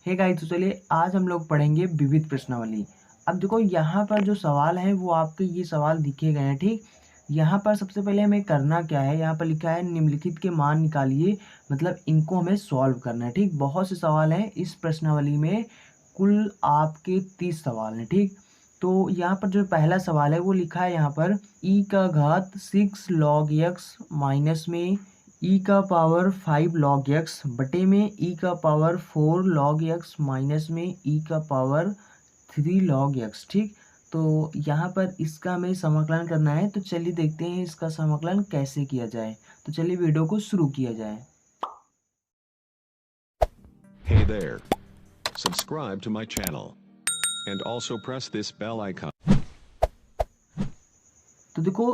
Hey guys, तो चलिए आज हम लोग पढ़ेंगे विविध प्रश्नावली। अब देखो यहाँ पर जो सवाल है वो आपके ये सवाल दिखे गए हैं, ठीक। यहाँ पर सबसे पहले हमें करना क्या है, यहाँ पर लिखा है निम्नलिखित के मान निकालिए, मतलब इनको हमें सॉल्व करना है, ठीक। बहुत से सवाल हैं इस प्रश्नावली में, कुल आपके 30 सवाल हैं, ठीक। तो यहाँ पर जो पहला सवाल है वो लिखा है यहाँ पर ई का घात 6 log x माइनस में ई का पावर 5 log x बटे में ई का पावर 4 log x माइनस में ई का पावर 3 log x, ठीक। तो यहाँ पर इसका हमें समाकलन करना है, तो चलिए देखते हैं इसका समाकलन कैसे किया जाए। तो चलिए वीडियो को शुरू किया जाए। Hey there. Subscribe to my channel. And also press this bell icon. तो देखो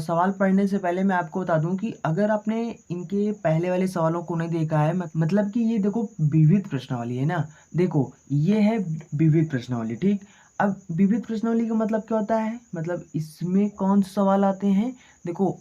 सवाल पढ़ने से पहले मैं आपको बता दूं कि अगर आपने इनके पहले वाले सवालों को नहीं देखा है, मतलब कि ये देखो विविध प्रश्नावली है ना। देखो ये है विविध प्रश्नावली, ठीक। अब विविध प्रश्नावली का मतलब क्या होता है, मतलब इसमें कौन से सवाल आते हैं। देखो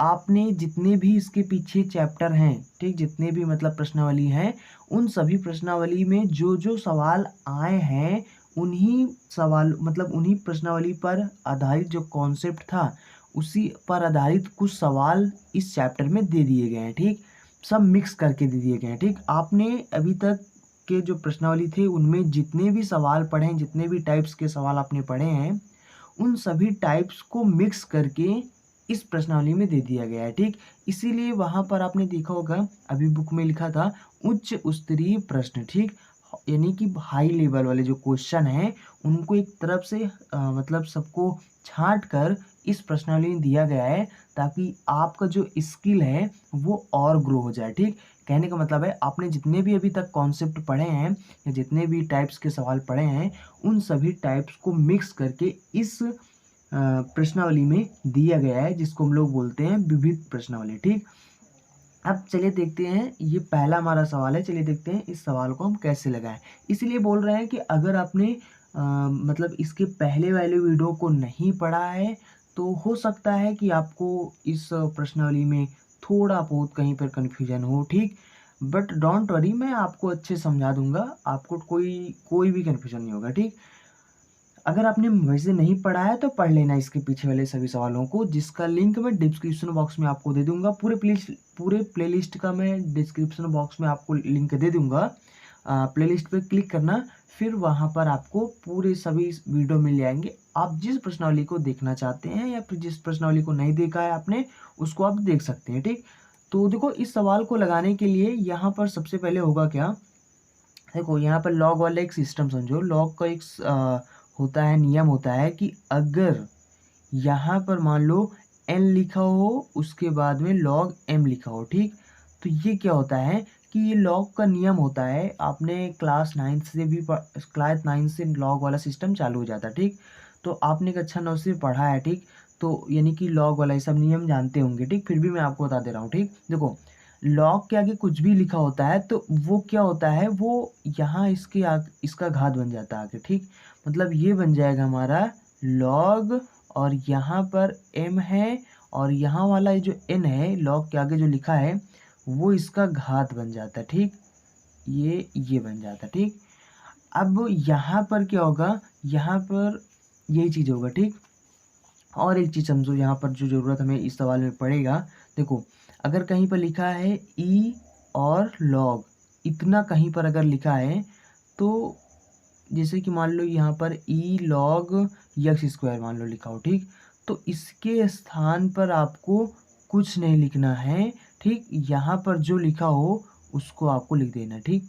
आपने जितने भी इसके पीछे चैप्टर हैं, ठीक, जितने भी मतलब प्रश्नावली हैं, उन सभी प्रश्नावली में जो जो सवाल आए हैं उन्हीं सवाल मतलब उन्हीं प्रश्नावली पर आधारित जो कॉन्सेप्ट था उसी पर आधारित कुछ सवाल इस चैप्टर में दे दिए गए हैं, ठीक। सब मिक्स करके दे दिए गए हैं, ठीक। आपने अभी तक के जो प्रश्नावली थे उनमें जितने भी सवाल पढ़े हैं, जितने भी टाइप्स के सवाल आपने पढ़े हैं, उन सभी टाइप्स को मिक्स करके इस प्रश्नावली में दे दिया गया है, ठीक। इसीलिए वहाँ पर आपने देखा होगा अभी बुक में लिखा था उच्च स्तरीय प्रश्न, ठीक। यानी कि हाई लेवल वाले जो क्वेश्चन हैं उनको एक तरफ से मतलब सबको छांट कर इस प्रश्नावली में दिया गया है, ताकि आपका जो स्किल है वो और ग्रो हो जाए, ठीक। कहने का मतलब है आपने जितने भी अभी तक कॉन्सेप्ट पढ़े हैं या जितने भी टाइप्स के सवाल पढ़े हैं उन सभी टाइप्स को मिक्स करके इस प्रश्नावली में दिया गया है, जिसको हम लोग बोलते हैं विविध प्रश्नावली, ठीक। अब चलिए देखते हैं, ये पहला हमारा सवाल है। चलिए देखते हैं इस सवाल को हम कैसे लगाएं। इसलिए बोल रहे हैं कि अगर आपने मतलब इसके पहले वाले वीडियो को नहीं पढ़ा है तो हो सकता है कि आपको इस प्रश्नावली में थोड़ा बहुत कहीं पर कन्फ्यूजन हो, ठीक। बट डोंट वरी, मैं आपको अच्छे समझा दूंगा, आपको कोई कोई भी कन्फ्यूजन नहीं होगा, ठीक। अगर आपने वैसे नहीं पढ़ा है तो पढ़ लेना इसके पीछे वाले सभी सवालों को, जिसका लिंक मैं डिस्क्रिप्शन बॉक्स में आपको दे दूंगा। पूरे प्लेलिस्ट का मैं डिस्क्रिप्शन बॉक्स में आपको लिंक दे दूंगा। प्लेलिस्ट पे क्लिक करना, फिर वहाँ पर आपको पूरे सभी वीडियो मिल जाएंगे। आप जिस प्रश्नावली को देखना चाहते हैं या फिर जिस प्रश्नावली को नहीं देखा है आपने, उसको आप देख सकते हैं, ठीक। तो देखो इस सवाल को लगाने के लिए यहाँ पर सबसे पहले होगा क्या, देखो यहाँ पर लॉग वाला एक सिस्टम समझो। लॉग का एक होता है, नियम होता है कि अगर यहाँ पर मान लो n लिखा हो उसके बाद में log m लिखा हो, ठीक। तो ये क्या होता है कि ये log का नियम होता है। आपने क्लास 9 से log वाला सिस्टम चालू हो जाता है, ठीक। तो आपने कक्षा 9 से पढ़ा है, ठीक। तो यानी कि log वाला ये सब नियम जानते होंगे, ठीक। फिर भी मैं आपको बता दे रहा हूँ, ठीक। देखो लॉग के आगे कुछ भी लिखा होता है तो वो क्या होता है, वो यहाँ इसका घात बन जाता है आगे, ठीक। मतलब ये बन जाएगा हमारा लॉग, और यहाँ पर m है, और यहाँ वाला ये जो n है लॉग के आगे जो लिखा है वो इसका घात बन जाता है, ठीक। ये बन जाता है, ठीक। अब यहाँ पर क्या होगा, यहाँ पर यही चीज़ होगा, ठीक। और एक चीज़ समझो, यहाँ पर जो ज़रूरत हमें इस सवाल में पड़ेगा, देखो अगर कहीं पर लिखा है ई और लॉग, इतना कहीं पर अगर लिखा है तो जैसे कि मान लो यहाँ पर ई लॉग यक्स स्क्वायर मान लो लिखा हो, ठीक। तो इसके स्थान पर आपको कुछ नहीं लिखना है, ठीक। यहाँ पर जो लिखा हो उसको आपको लिख देना, ठीक।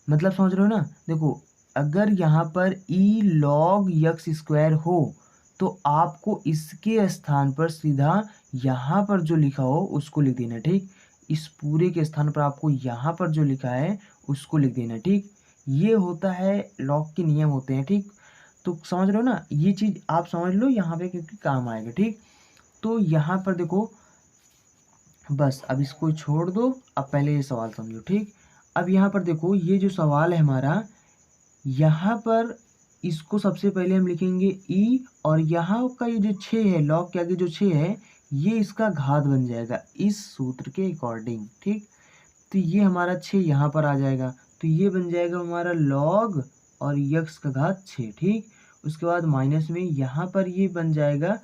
मतलब समझ रहे हो ना। देखो अगर यहाँ पर ई लॉग यक्स स्क्वायर हो तो आपको इसके स्थान पर सीधा यहाँ पर जो लिखा हो उसको लिख देना, ठीक। इस पूरे के स्थान पर आपको यहाँ पर जो लिखा है उसको लिख देना, ठीक। ये होता है लॉग के नियम होते हैं, ठीक। तो समझ रहे हो ना, ये चीज़ आप समझ लो यहाँ पे क्योंकि काम आएगा, ठीक। तो यहाँ पर देखो बस अब इसको छोड़ दो, अब पहले ये सवाल समझो, ठीक। अब यहाँ पर देखो ये जो सवाल है हमारा, यहाँ पर इसको सबसे पहले हम लिखेंगे ई, और यहाँ का ये जो 6 है, लॉग के आगे जो 6 है ये इसका घात बन जाएगा इस सूत्र के अकॉर्डिंग, ठीक। तो ये हमारा 6 यहाँ पर आ जाएगा। तो ये बन जाएगा हमारा log और यक्स का घात 6, ठीक। उसके बाद माइनस में यहाँ पर ये बन जाएगा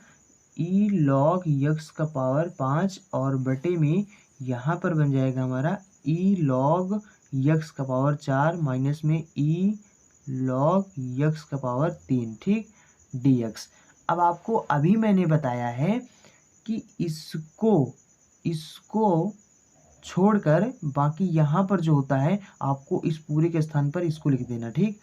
ई log यक्स का पावर 5 और बटे में यहाँ पर बन जाएगा हमारा ई log यक्स का पावर 4 माइनस में ई log यक्स का पावर 3, ठीक, dx। अब आपको अभी मैंने बताया है कि इसको छोड़कर बाकी यहाँ पर जो होता है आपको इस पूरे के स्थान पर इसको लिख देना, ठीक।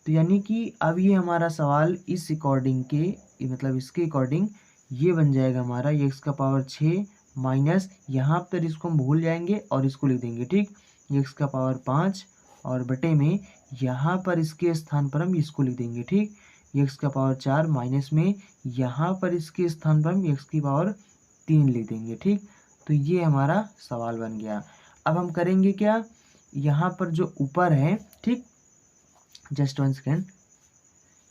तो यानी कि अब ये हमारा सवाल इस अकॉर्डिंग के मतलब इसके अकॉर्डिंग ये बन जाएगा हमारा एक्स का पावर 6 माइनस यहाँ पर इसको हम भूल जाएंगे और इसको लिख देंगे, ठीक, एक्स का पावर 5 और बटे में यहाँ पर इसके स्थान पर हम इसको लिख देंगे, ठीक, एक्स का पावर 4 माइनस में यहाँ पर इसके स्थान पर हम एक्स की पावर 3 लिख देंगे, ठीक। तो ये हमारा सवाल बन गया। अब हम करेंगे क्या, यहाँ पर जो ऊपर है, ठीक, जस्ट 1 सेकेंड,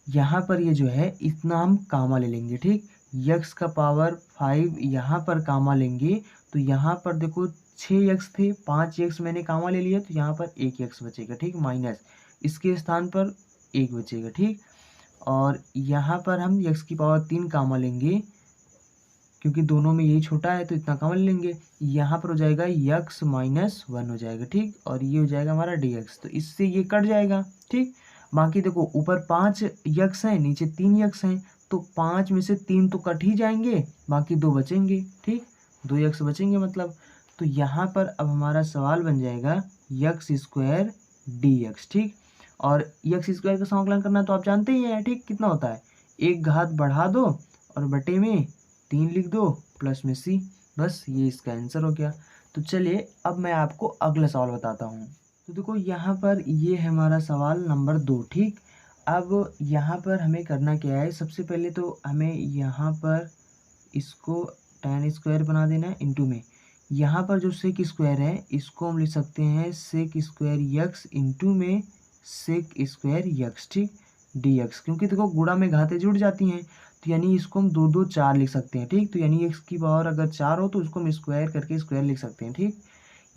यहाँ पर ये जो है इतना हम कामा ले लेंगे, ठीक, यक्स का पावर 5 यहाँ पर कामा लेंगे तो यहाँ पर देखो 6 यक्स थे, 5 यक्स मैंने कामा ले लिया तो यहाँ पर 1 यक्स बचेगा, ठीक, माइनस इसके स्थान पर 1 बचेगा, ठीक। और यहाँ पर हम यक्स की पावर 3 कामा लेंगे क्योंकि दोनों में यही छोटा है तो इतना कामा ले लेंगे, यहाँ पर हो जाएगा यक्स माइनस 1 हो जाएगा, ठीक, और ये हो जाएगा हमारा dx। तो इससे ये कट जाएगा, ठीक। बाकी देखो ऊपर 5 यक्स हैं, नीचे 3 यक्स हैं, तो 5 में से 3 तो कट ही जाएंगे, बाकी 2 बचेंगे, ठीक, 2 यक्स बचेंगे मतलब। तो यहाँ पर अब हमारा सवाल बन जाएगा यक्स स्क्वायर dx, ठीक। और यक्स स्क्वायर का समाकलन करना तो आप जानते ही हैं, ठीक, कितना होता है, एक घात बढ़ा दो और बटे में 3 लिख दो प्लस में c, बस ये इसका आंसर हो गया। तो चलिए अब मैं आपको अगला सवाल बताता हूँ। तो देखो यहाँ पर ये है हमारा सवाल नंबर 2, ठीक। अब यहाँ पर हमें करना क्या है, सबसे पहले तो हमें यहाँ पर इसको tan स्क्वायर बना देना है इंटू में यहाँ पर जो सेक स्क्वायर है इसको हम लिख सकते हैं सेक स्क्वायर यक्स इंटू में सेक स्क्वायर यक्स, ठीक, dx। क्योंकि देखो गुणा में घातें जुड़ जाती हैं तो यानी इसको हम 2 2 4 लिख सकते हैं, ठीक। तो यानी एक्स की पावर अगर 4 हो तो उसको हम स्क्वायर करके स्क्वायर लिख सकते हैं, ठीक,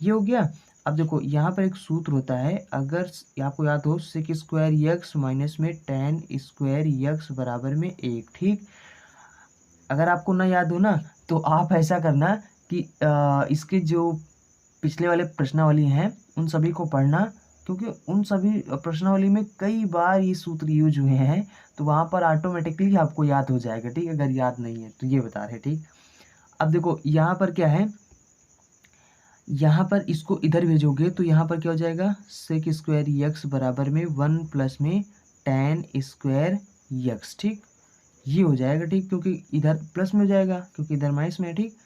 ये हो गया। अब देखो यहाँ पर एक सूत्र होता है, अगर आपको याद हो सेक स्क्वायर यक्स माइनस में tan स्क्वायर यक्स बराबर में 1, ठीक। अगर आपको ना याद हो ना तो आप ऐसा करना कि इसके जो पिछले वाले प्रश्नावली हैं उन सभी को पढ़ना, क्योंकि उन सभी प्रश्नावली में कई बार ये सूत्र यूज हुए हैं तो वहाँ पर ऑटोमेटिकली आपको याद हो जाएगा, ठीक, अगर याद नहीं है तो ये बता रहे, ठीक। अब देखो यहाँ पर क्या है, यहाँ पर इसको इधर भेजोगे तो यहाँ पर क्या हो जाएगा सेक स्क्वायर यक्स बराबर में 1 प्लस में tan स्क्वायर यक्स, ठीक, ये हो जाएगा, ठीक, क्योंकि इधर प्लस में हो जाएगा क्योंकि इधर माइनस में है, ठीक।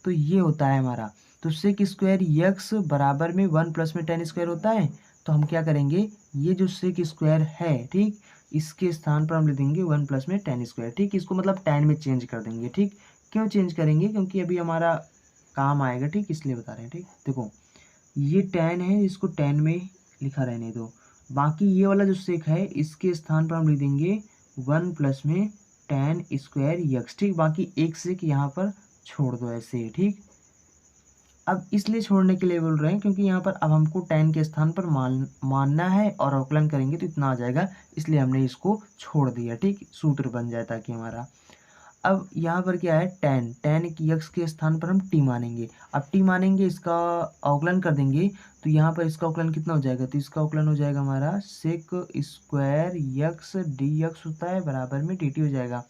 तो ये होता है हमारा, तो सेक स्क्वायर यक्स बराबर में 1 प्लस में tan स्क्वायर होता है तो हम क्या करेंगे ये जो सेक स्क्वायर है, ठीक, इसके स्थान पर हम लिख देंगे 1 प्लस में tan स्क्वायर, ठीक, इसको मतलब tan में चेंज कर देंगे, ठीक। क्यों चेंज करेंगे, क्योंकि अभी हमारा काम आएगा, ठीक, इसलिए बता रहे हैं, ठीक। देखो ये tan है, इसको tan में लिखा रहने दो, बाकी ये वाला जो सेक है इसके स्थान पर हम लिख देंगे 1 प्लस में tan स्क्वायर यक्स, ठीक, बाकी एक सेक यहाँ पर छोड़ दो ऐसे, ठीक। अब इसलिए छोड़ने के लिए बोल रहे हैं क्योंकि यहाँ पर अब हमको tan के स्थान पर मानना है और अवकलन करेंगे तो इतना आ जाएगा, इसलिए हमने इसको छोड़ दिया, ठीक, सूत्र बन जाए ताकि हमारा। अब यहाँ पर क्या है tan यक्स के स्थान पर हम t मानेंगे, अब t मानेंगे इसका अवकलन कर देंगे तो यहाँ पर इसका अवकलन कितना हो जाएगा, तो इसका अवकलन हो जाएगा हमारा सेक स्क्वायर यक्स dx होता है बराबर में dt हो जाएगा।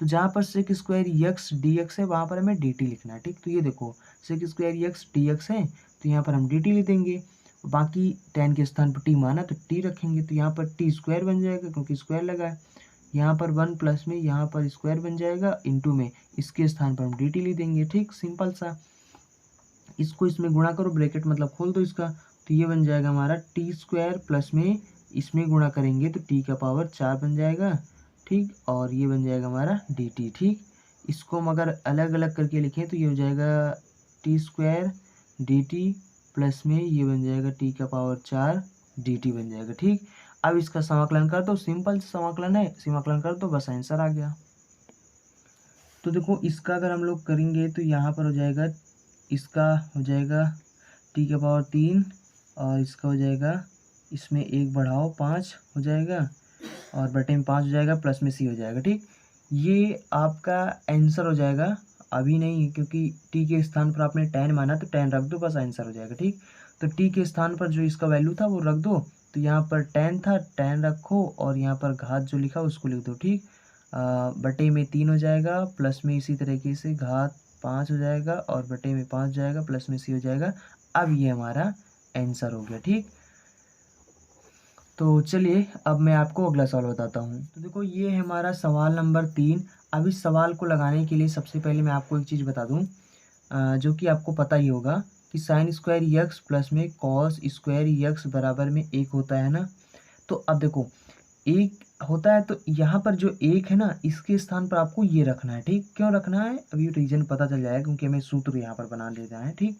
तो जहाँ पर सेक स्क्वायर यक्स dx है वहाँ पर हमें dt लिखना है, ठीक। तो ये देखो सेक स्क्वायर यक्स dx है तो यहाँ पर हम dt लिख देंगे, बाकी tan के स्थान पर t माना तो t रखेंगे तो यहाँ पर t स्क्वायर बन जाएगा क्योंकि स्क्वायर लगा है, यहाँ पर 1 प्लस में यहाँ पर स्क्वायर बन जाएगा इंटू में इसके स्थान पर हम dt लिख देंगे, ठीक, सिंपल सा। इसको इसमें गुणा करो, ब्रैकेट मतलब खोल दो इसका, तो ये बन जाएगा हमारा टी स्क्वायर प्लस में इसमें गुणा करेंगे तो t का पावर 4 बन जाएगा, ठीक, और ये बन जाएगा हमारा dt, ठीक। इसको हम अगर अलग अलग करके लिखें तो ये हो जाएगा टी स्क्वायर dt प्लस में ये बन जाएगा t का पावर 4 dt बन जाएगा, ठीक। अब इसका समाकलन कर दो, सिंपल समाकलन है, समाकलन कर दो बस आंसर आ गया। तो देखो इसका अगर हम लोग करेंगे तो यहाँ पर हो जाएगा, इसका हो जाएगा t का पावर 3 और इसका हो जाएगा इसमें 1 बढ़ाओ 5 हो जाएगा और बटे में 5 हो जाएगा, प्लस में सी हो जाएगा। ठीक, ये आपका आंसर हो जाएगा। अभी नहीं, क्योंकि टी के स्थान पर आपने 10 माना तो 10 रख दो, बस आंसर हो जाएगा। ठीक, तो टी के स्थान पर जो इसका वैल्यू था वो रख दो। तो यहाँ पर 10 था, 10 रखो और यहाँ पर घात जो लिखा उसको लिख दो। ठीक, बटे में 3 हो जाएगा, प्लस में इसी तरीके से घात 5 हो जाएगा और बटे में 5 जाएगा, प्लस में सी हो जाएगा। अब ये हमारा आंसर हो गया। ठीक, तो चलिए अब मैं आपको अगला सवाल बताता हूँ। तो देखो ये है हमारा सवाल नंबर 3। अब इस सवाल को लगाने के लिए सबसे पहले मैं आपको एक चीज़ बता दूँ, जो कि आपको पता ही होगा कि साइन स्क्वायर यक्स प्लस में कॉस स्क्वायर यक्स बराबर में 1 होता है ना। तो अब देखो 1 होता है, तो यहाँ पर जो 1 है ना, इसके स्थान पर आपको ये रखना है। ठीक, क्यों रखना है अभी रीजन पता चल जाएगा, क्योंकि हमें सूत्र यहाँ पर बना लेना है। ठीक,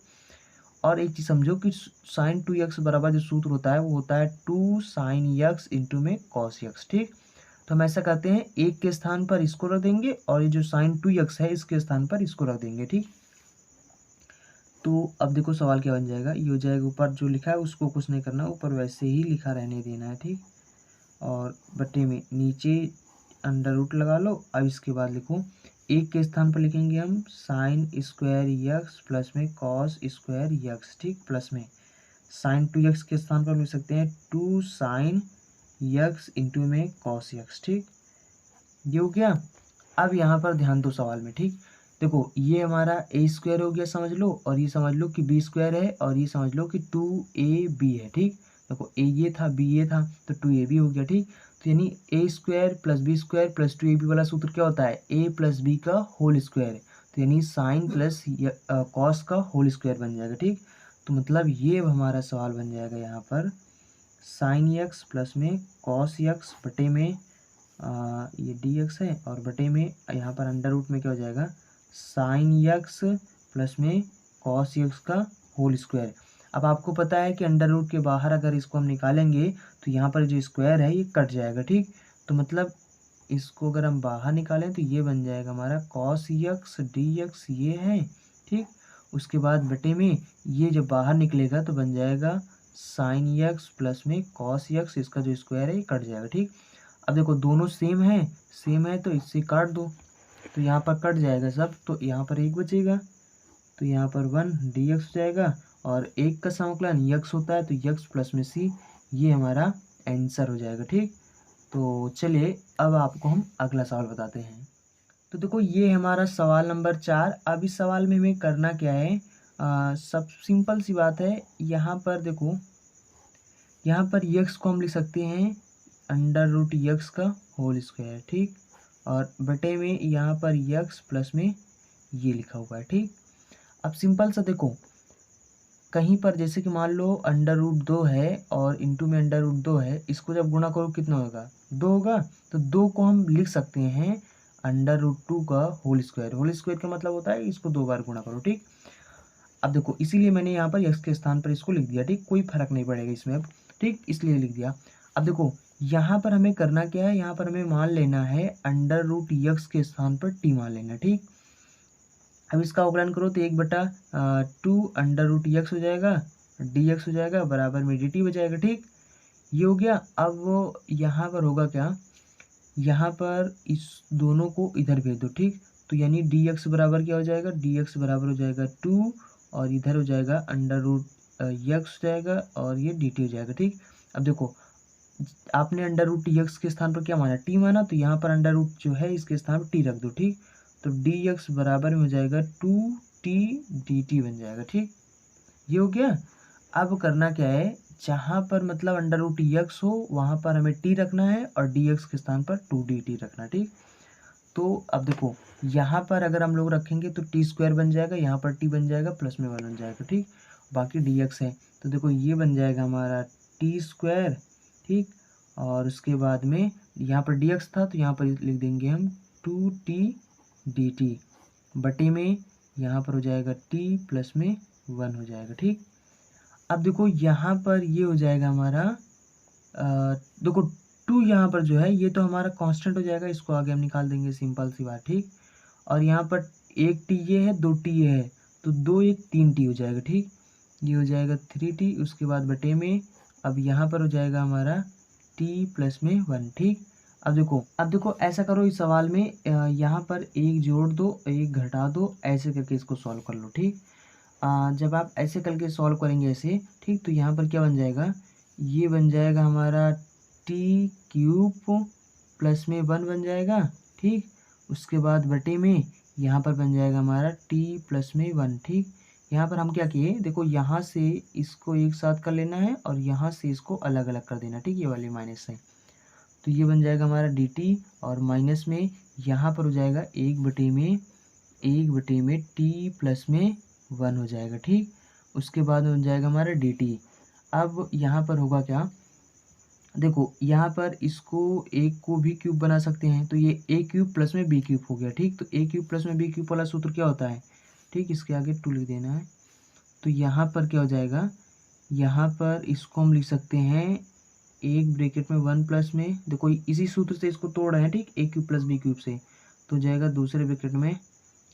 और एक चीज़ समझो कि साइन 2x बराबर जो सूत्र होता है वो होता है 2 साइन यक्स इंटू में कॉस यक्स। ठीक, तो हम ऐसा करते हैं, 1 के स्थान पर इसको रख देंगे और ये जो साइन 2x है इसके स्थान पर इसको रख देंगे। ठीक, तो अब देखो सवाल क्या बन जाएगा, ये हो जाएगा ऊपर जो लिखा है उसको कुछ नहीं करना, ऊपर वैसे ही लिखा रहने देना है। ठीक, और बटे में नीचे अंडर रूट लगा लो। अब इसके बाद लिखो, 1 के स्थान पर लिखेंगे हम साइन स्क्वायर यक्स प्लस में कॉस स्क्वायर यक्स। ठीक, प्लस में साइन 2x के स्थान पर लिख सकते हैं 2 साइन यक्स इंटू में कॉस यक्स। ठीक, ये हो गया। अब यहाँ पर ध्यान दो सवाल में। ठीक, देखो ये हमारा ए स्क्वायर हो गया समझ लो, और ये समझ लो कि बी स्क्वायर है, और ये समझ लो कि 2ab है। ठीक, देखो ए ये था, बी ये था, तो 2ab हो गया। ठीक, तो यानी A square plus B square plus 2ab वाला सूत्र क्या होता है, ए प्लस बी का होल स्क्वायर, तो यानी साइन प्लस कॉस का होल स्क्वायर बन जाएगा। ठीक, तो मतलब ये हमारा सवाल बन जाएगा यहाँ पर साइन यक्स प्लस में कॉस यक्स बटे में ये डी एक्स है, और बटे में यहाँ पर अंडर रूट में क्या हो जाएगा साइन यक्स प्लस में कॉस यक्स का होल स्क्वायर। अब आपको पता है कि अंडर रूट के बाहर अगर इसको हम निकालेंगे तो यहाँ पर जो स्क्वायर है ये कट जाएगा। ठीक, तो मतलब इसको अगर हम बाहर निकालें तो ये बन जाएगा हमारा कॉस यक्स डी एक्स, ये है। ठीक, उसके बाद बटे में ये जब बाहर निकलेगा तो बन जाएगा साइन यक्स प्लस में कॉस यक्स, इसका जो स्क्वायर है ये कट जाएगा। ठीक, अब देखो दोनों सेम है तो इससे काट दो, तो यहाँ पर कट जाएगा सब, तो यहाँ पर 1 बचेगा, तो यहाँ पर 1 डी एक्स हो जाएगा, और 1 का समाकलन यक्स होता है तो यक्स प्लस में सी, ये हमारा आंसर हो जाएगा। ठीक, तो चलिए अब आपको हम अगला सवाल बताते हैं। तो देखो ये हमारा सवाल नंबर 4। अब इस सवाल में हमें करना क्या है, सब सिंपल सी बात है। यहाँ पर देखो, यहाँ पर यक्स को हम लिख सकते हैं अंडर रूट यक्स का होल स्क्वायर। ठीक, और बटे में यहाँ पर यक्स प्लस में ये लिखा हुआ है। ठीक, अब सिंपल सा देखो, कहीं पर जैसे कि मान लो अंडर रूट 2 है और इंटू में अंडर रूट 2 है, इसको जब गुणा करो कितना होगा 2 होगा, तो 2 को हम लिख सकते हैं अंडर रूट 2 का होल स्क्वायर। होल स्क्वायर का मतलब होता है इसको 2 बार गुणा करो। ठीक, अब देखो इसीलिए मैंने यहाँ पर यक्स के स्थान पर इसको लिख दिया। ठीक, कोई फर्क नहीं पड़ेगा इसमें अब। ठीक, इसलिए लिख दिया। अब देखो यहाँ पर हमें करना क्या है, यहाँ पर हमें मान लेना है अंडर रूट यक्स के स्थान पर टी मान लेना। ठीक, अब इसका अवकलन करो तो 1/2 अंडर रूट यक्स हो जाएगा, डी एक्स हो जाएगा, बराबर में डी टी बचाएगा। ठीक, ये हो गया। अब वो यहाँ पर होगा क्या, यहाँ पर इस दोनों को इधर भेज दो। ठीक, तो यानी डी एक्स बराबर क्या हो जाएगा, डी एक्स बराबर हो जाएगा 2, और इधर हो जाएगा अंडर रूट यक्स हो जाएगा, और ये डी टी हो जाएगा। ठीक, अब देखो आपने अंडर रूट यक्स के स्थान पर क्या माना, टी माना, तो यहाँ पर अंडर रूट जो है इसके स्थान पर टी रख दो। ठीक, तो डी एक्स बराबर में हो जाएगा 2t डी टी बन जाएगा। ठीक, ये हो गया। अब करना क्या है, जहाँ पर मतलब अंडर रूट यक्स हो वहाँ पर हमें टी रखना है और डी एक्स के स्थान पर 2dt रखना। ठीक, तो अब देखो यहाँ पर अगर हम लोग रखेंगे तो टी स्क्वायर बन जाएगा, यहाँ पर टी बन जाएगा, प्लस में 1 बन जाएगा। ठीक, बाकी डी एक्स है, तो देखो ये बन जाएगा हमारा टी स्क्वायर। ठीक, और उसके बाद में यहाँ पर डी एक्स था तो यहाँ पर लिख देंगे हम 2t dt, बटे में यहाँ पर हो जाएगा t प्लस में 1 हो जाएगा। ठीक, अब देखो यहाँ पर ये हो जाएगा हमारा देखो 2 यहाँ पर जो है ये तो हमारा कांस्टेंट हो जाएगा, इसको आगे हम निकाल देंगे, सिंपल सी बात। ठीक, और यहाँ पर 1t ये है, 2t ये है, तो 2 1 3t हो जाएगा। ठीक, ये हो जाएगा 3t, उसके बाद बटे में अब यहाँ पर हो जाएगा हमारा टी प्लस में 1, ठीक। अब देखो ऐसा करो इस सवाल में यहाँ पर एक जोड़ दो, एक घटा दो, ऐसे करके इसको सॉल्व कर लो, ठीक। जब आप ऐसे करके सॉल्व करेंगे ऐसे, ठीक, तो यहाँ पर क्या बन जाएगा, ये बन जाएगा हमारा टी क्यूब प्लस में 1 बन जाएगा, ठीक। उसके बाद बटे में यहाँ पर बन जाएगा हमारा टी प्लस में 1, ठीक। यहाँ पर हम क्या किए, देखो यहाँ से इसको एक साथ कर लेना है और यहाँ से इसको अलग अलग कर देना, ठीक, ये वाले माइनस से। तो ये बन जाएगा हमारा डी टी और माइनस में यहाँ पर हो जाएगा 1/में टी प्लस में 1 हो जाएगा, ठीक। उसके बाद बन जाएगा हमारा डी टी। अब यहाँ पर होगा क्या, देखो यहाँ पर इसको एक को भी क्यूब बना सकते हैं, तो ये ए क्यूब प्लस में बी क्यूब हो गया, ठीक। तो ए क्यूब प्लस में बी क्यूब वाला सूत्र क्या होता है, ठीक, इसके आगे 2 लिख देना है। तो यहाँ पर क्या हो जाएगा, यहाँ पर इसको हम लिख सकते हैं एक ब्रैकेट में 1 प्लस में, देखो इसी सूत्र से इसको तोड़ रहे हैं, ठीक, ए क्यूब प्लस बी क्यूब से, तो जाएगा दूसरे ब्रैकेट में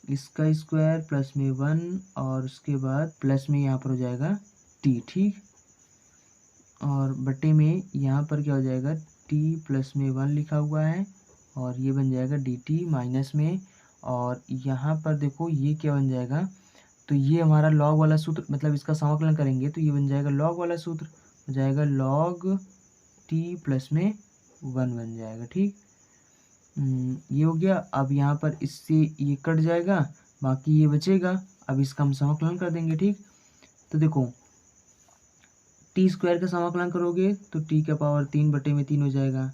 इसका स्क्वायर प्लस में 1 और उसके बाद प्लस में यहाँ पर हो जाएगा टी, ठीक। और बटे में यहाँ पर क्या हो जाएगा, टी प्लस में 1 लिखा हुआ है और ये बन जाएगा डी टी माइनस में, और यहाँ पर देखो ये क्या बन जाएगा, तो ये हमारा लॉग वाला सूत्र, मतलब इसका समाकलन करेंगे तो ये बन जाएगा लॉग वाला सूत्र, हो जाएगा लॉग टी प्लस में 1 बन जाएगा, ठीक। ये हो गया। अब यहाँ पर इससे ये कट जाएगा, बाकी ये बचेगा। अब इसका हम समाकलन कर देंगे, ठीक। तो देखो टी स्क्वायर का समाकलन करोगे तो टी का पावर 3/3 हो जाएगा,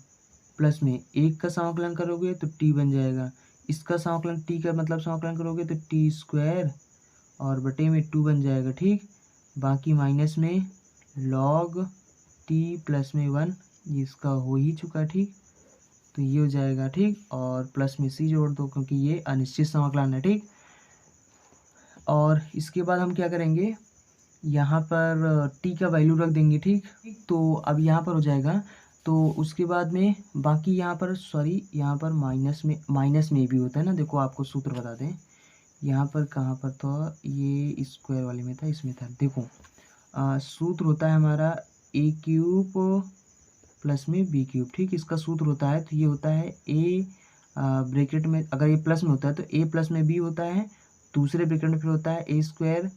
प्लस में 1 का समाकलन करोगे तो टी बन जाएगा, इसका समाकलन टी का मतलब समाकलन करोगे तो टी स्क्वायर और बटे में 2 बन जाएगा, ठीक। बाकी माइनस में लॉग टी प्लस में 1, ये इसका हो ही चुका, ठीक। तो ये हो जाएगा, ठीक, और प्लस में सी जोड़ दो क्योंकि ये अनिश्चित समाकलन है, ठीक। और इसके बाद हम क्या करेंगे, यहाँ पर टी का वैल्यू रख देंगे, ठीक। तो अब यहाँ पर हो जाएगा, तो उसके बाद में बाकी यहाँ पर यहाँ पर माइनस में भी होता है ना, देखो आपको सूत्र बता दें, यहाँ पर कहाँ पर था, ये स्क्वायर वाले में था, इसमें था, देखो सूत्र होता है हमारा ए क्यूब प्लस में बी क्यूब, ठीक। इसका सूत्र होता है, तो ये होता है ए ब्रैकेट में, अगर ये प्लस में होता है तो ए प्लस में बी होता है, दूसरे ब्रैकेट में फिर होता है ए स्क्वायर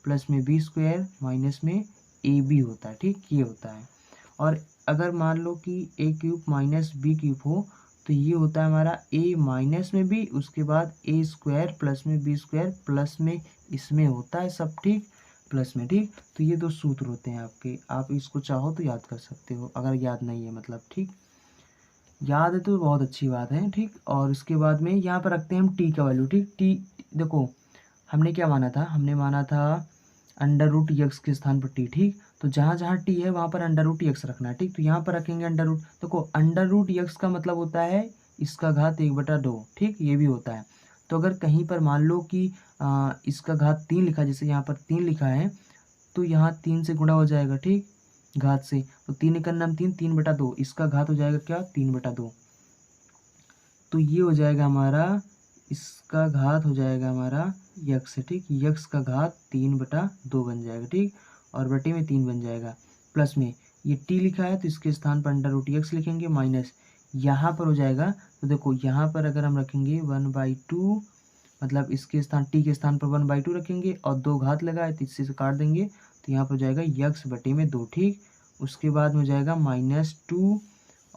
प्लस में बी स्क्वायर माइनस में ए बी होता है, ठीक, ये होता है। और अगर मान लो कि ए क्यूब माइनस बी क्यूब हो तो ये होता है हमारा ए माइनस में बी, उसके बाद ए स्क्वायर प्लस में बी स्क्वायर प्लस में इसमें होता है सब, ठीक, प्लस में, ठीक। तो ये 2 सूत्र होते हैं आपके, आप इसको चाहो तो याद कर सकते हो, अगर याद नहीं है मतलब, ठीक। याद है तो बहुत अच्छी बात है, ठीक। और उसके बाद में यहाँ पर रखते हैं हम टी का वैल्यू, ठीक। टी देखो हमने क्या माना था, हमने माना था अंडर रूट यक्स के स्थान पर टी, ठीक। तो जहाँ जहाँ टी है वहाँ पर अंडर रूट यक्स रखना है, ठीक। तो यहाँ पर रखेंगे अंडर रूट, देखो अंडर रूट यक्स का मतलब होता है इसका घात 1/2, ठीक, ये भी होता है। तो अगर कहीं पर मान लो कि इसका घात 3 लिखा, जैसे यहाँ पर 3 लिखा है तो यहाँ 3 से गुणा हो जाएगा, ठीक, घात से, तो 3 एक नाम 3, 3/2, इसका घात हो जाएगा क्या, 3/2। तो ये हो जाएगा हमारा, इसका घात हो जाएगा हमारा यक्स है, ठीक, यक्स का घात 3/2 बन जाएगा, ठीक, और बटे में 3 बन जाएगा, प्लस में ये टी लिखा है तो इसके स्थान पर अंडर रूट यक्स लिखेंगे, माइनस यहाँ पर हो जाएगा, तो देखो यहाँ पर अगर हम रखेंगे 1/2, मतलब इसके स्थान टी के स्थान पर 1/2 रखेंगे और 2 घात लगाए तो इससे काट देंगे, तो यहाँ पर हो जाएगा यक्स बटे में 2, ठीक। उसके बाद में हो जाएगा -2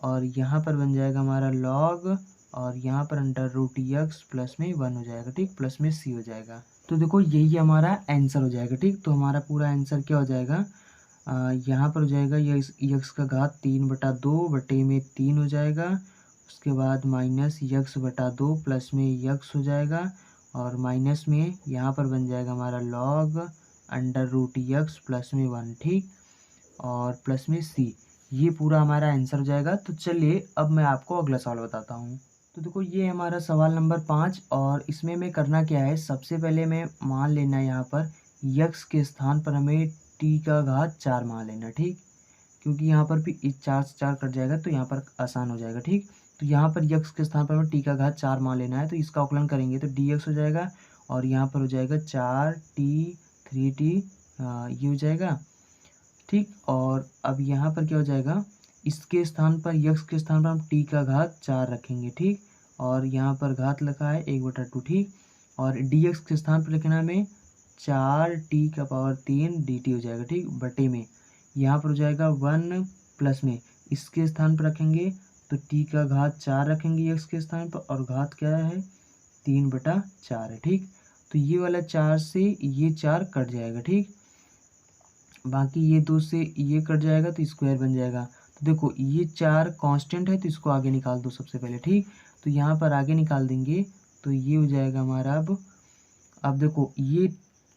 और यहाँ पर बन जाएगा हमारा लॉग, और यहाँ पर अंडर रूट यक्स प्लस में 1 हो जाएगा, ठीक, प्लस में सी हो जाएगा। तो देखो यही हमारा आंसर हो जाएगा, ठीक। तो हमारा पूरा आंसर क्या हो जाएगा, यहाँ पर हो जाएगा यक्स का घात 3/2 बटे में 3 हो जाएगा, उसके बाद माइनस यक्स बटा 2 प्लस में यक्स हो जाएगा, और माइनस में यहाँ पर बन जाएगा हमारा log under root x plus में 1, ठीक, और प्लस में सी। ये पूरा हमारा आंसर हो जाएगा। तो चलिए अब मैं आपको अगला सवाल बताता हूँ। तो देखो ये हमारा सवाल नंबर 5, और इसमें मैं करना क्या है, सबसे पहले मैं मान लेना है यहाँ पर यक्स के स्थान पर हमें टी का घात 4 मान लेना, ठीक, क्योंकि यहाँ पर भी 4 से 4 कट जाएगा तो यहाँ पर आसान हो जाएगा, ठीक। तो यहाँ पर यक्स के स्थान पर हमें टी का घात 4 मान लेना है, तो इसका अवकलन करेंगे तो डी एक्स हो जाएगा, और यहाँ पर हो जाएगा 4t 3t, ये हो जाएगा, ठीक। और अब यहाँ पर क्या हो जाएगा, इसके स्थान पर यक्स के स्थान पर हम टी का घात 4 रखेंगे, ठीक। और यहाँ पर घात लिखा है 1/2, ठीक। और डी एक्स के स्थान पर लिखना है हमें 4t⁻3 dt हो जाएगा, ठीक, बटे में यहाँ पर हो जाएगा 1 प्लस में इसके स्थान पर रखेंगे तो टी का घात 4 रखेंगे एक्स के स्थान पर, और घात क्या है 3/4 है, ठीक। तो ये वाला 4 से ये 4 कट जाएगा, ठीक। बाकी ये 2 से ये कट जाएगा तो स्क्वायर बन जाएगा। तो देखो ये 4 कांस्टेंट है तो इसको आगे निकाल दो सबसे पहले, ठीक। तो यहाँ पर आगे निकाल देंगे तो ये हो जाएगा हमारा अब देखो ये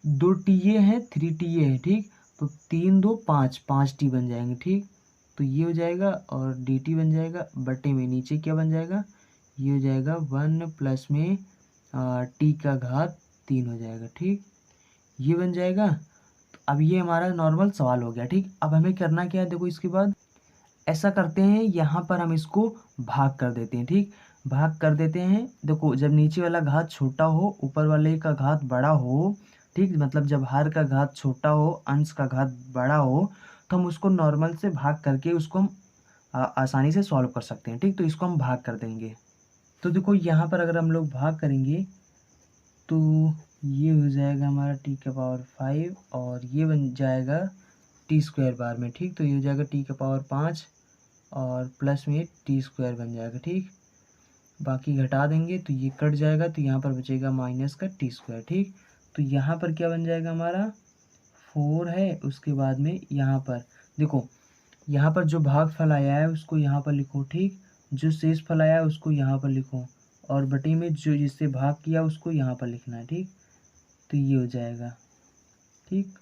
2 टी ये है 3 टी ये है, ठीक। तो 3 2 5 5 टी बन जाएंगे, ठीक। तो ये हो जाएगा और डी टी बन जाएगा बटे में नीचे क्या बन जाएगा, ये हो जाएगा 1 प्लस में टी का घात 3 हो जाएगा, ठीक। ये बन जाएगा। तो अब ये हमारा नॉर्मल सवाल हो गया, ठीक। अब हमें करना क्या है, देखो इसके बाद ऐसा करते हैं, यहाँ पर हम इसको भाग कर देते हैं, ठीक। भाग कर देते हैं, देखो जब नीचे वाला घात छोटा हो ऊपर वाले का घात बड़ा हो, ठीक, मतलब जब हर का घात छोटा हो अंश का घात बड़ा हो तो हम उसको नॉर्मल से भाग करके उसको हम आसानी से सॉल्व कर सकते हैं, ठीक। तो इसको हम भाग कर देंगे। तो देखो यहाँ पर अगर हम लोग भाग करेंगे तो ये हो जाएगा हमारा t⁻5 और ये बन जाएगा t² बार में, ठीक। तो ये हो जाएगा t⁻5 और प्लस में t² बन जाएगा, ठीक। बाकी घटा देंगे तो ये कट जाएगा तो यहाँ पर बचेगा माइनस का t², ठीक। तो यहाँ पर क्या बन जाएगा हमारा 4 है। उसके बाद में यहाँ पर देखो यहाँ पर जो भागफल आया है उसको यहाँ पर लिखो, ठीक। जो शेष फल आया है उसको यहाँ पर लिखो और बटे में जो जिससे भाग किया उसको यहाँ पर लिखना है, ठीक। तो ये हो जाएगा, ठीक।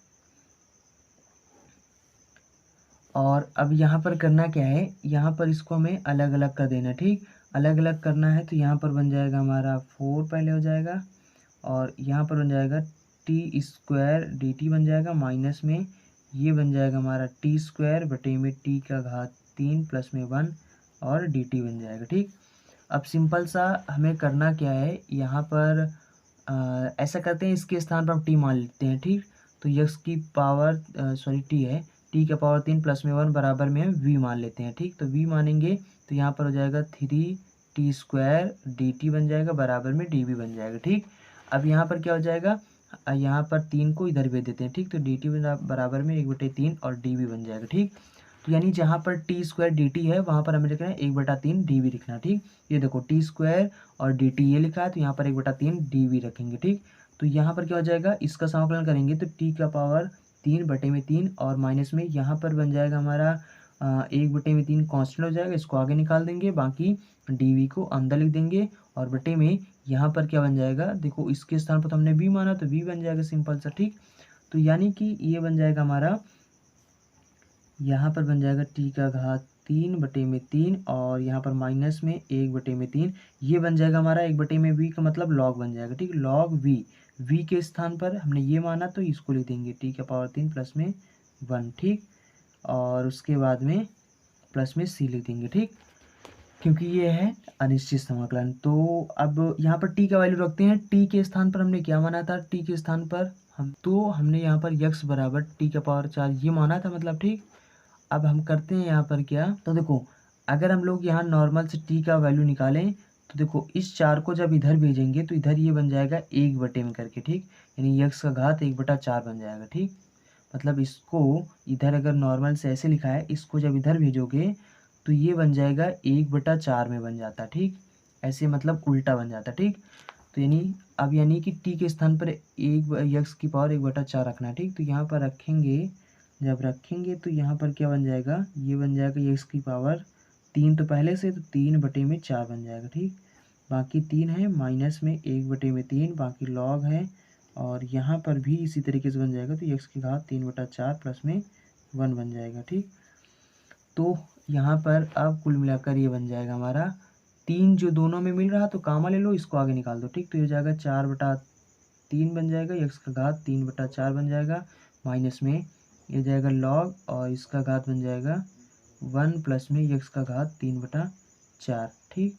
और अब यहाँ पर करना क्या है, यहाँ पर इसको हमें अलग अलग कर देना, ठीक। अलग अलग करना है तो यहाँ पर बन जाएगा हमारा 4 पहले हो जाएगा और यहाँ पर बन जाएगा t² dt बन जाएगा माइनस में ये बन जाएगा हमारा t² बटे में t का घात 3 प्लस में 1 और dt बन जाएगा, ठीक। अब सिंपल सा हमें करना क्या है, यहाँ पर ऐसा करते हैं इसके स्थान पर हम t मान लेते हैं, ठीक। तो यक्स की पावर t है t का पावर 3 प्लस में 1 बराबर में हम v मान लेते हैं, ठीक। तो v मानेंगे तो यहाँ पर हो जाएगा 3t² dt बन जाएगा बराबर में dv बन जाएगा, ठीक। अब यहाँ पर क्या हो जाएगा, यहाँ पर 3 को इधर भेज देते हैं, ठीक। तो dt बराबर में 1/3 और dv बन जाएगा, ठीक। तो यानी जहाँ पर t² dt है वहाँ पर हमें लिखना है 1/3 dv लिखना, ठीक। ये देखो t² और dt ये लिखा है तो यहाँ पर 1/3 dv रखेंगे, ठीक। तो यहाँ पर क्या हो जाएगा, इसका समाकलन करेंगे तो t का पावर 3 बटे में 3 और माइनस में यहाँ पर बन जाएगा हमारा 1/3 कांस्टेंट हो जाएगा, इसको आगे निकाल देंगे, बाकी dv को अंदर लिख देंगे और बटे में यहाँ पर क्या बन जाएगा, देखो इसके स्थान पर तो हमने v माना तो v बन जाएगा सिंपल सा, ठीक। तो यानी कि ये बन जाएगा हमारा, यहाँ पर बन जाएगा t का घात 3 बटे में 3 और यहाँ पर माइनस में 1/3 ये बन जाएगा हमारा 1/में v का मतलब log बन जाएगा, ठीक। log v के स्थान पर हमने ये माना तो इसको लिख देंगे t का पावर 3 प्लस में 1, ठीक। और उसके बाद में प्लस में c लिख देंगे, ठीक, क्योंकि ये है अनिश्चित समाकलन। तो अब यहाँ पर t का वैल्यू रखते हैं, t के स्थान पर हमने क्या माना था, t के स्थान पर हमने यहाँ पर यक्स बराबर t का पावर 4 ये माना था मतलब, ठीक। अब हम करते हैं यहाँ पर क्या, तो देखो अगर हम लोग यहाँ नॉर्मल से t का वैल्यू निकालें तो देखो इस 4 को जब इधर भेजेंगे तो इधर ये बन जाएगा 1 में करके, ठीक। यानी यक्स का घात 1/4 बन जाएगा, ठीक। मतलब इसको इधर अगर नॉर्मल से ऐसे लिखा है, इसको जब इधर भेजोगे तो ये बन जाएगा 1/4 में बन जाता, ठीक। ऐसे मतलब उल्टा बन जाता, ठीक। तो यानी कि t के स्थान पर यक्स की पावर 1/4 रखना है, ठीक। तो यहाँ पर रखेंगे, जब रखेंगे तो यहाँ पर क्या बन जाएगा, ये बन जाएगा यक्स की पावर 3 तो पहले से तो 3/4 बन जाएगा, ठीक। बाकी 3 है माइनस में 1/3 बाकी लॉग है और यहाँ पर भी इसी तरीके से बन जाएगा तो यक्स की घात 3/4 प्लस में 1 बन जाएगा, ठीक। तो यहाँ पर अब कुल मिलाकर ये बन जाएगा हमारा 3 जो दोनों में मिल रहा तो कामा ले लो, इसको आगे निकाल दो, ठीक। तो ये हो जाएगा 4/3 बन जाएगा, यक्स का घात 3/4 बन जाएगा माइनस में ये जाएगा लॉग और इसका घात बन जाएगा 1 प्लस में यक्स का घात 3/4, ठीक।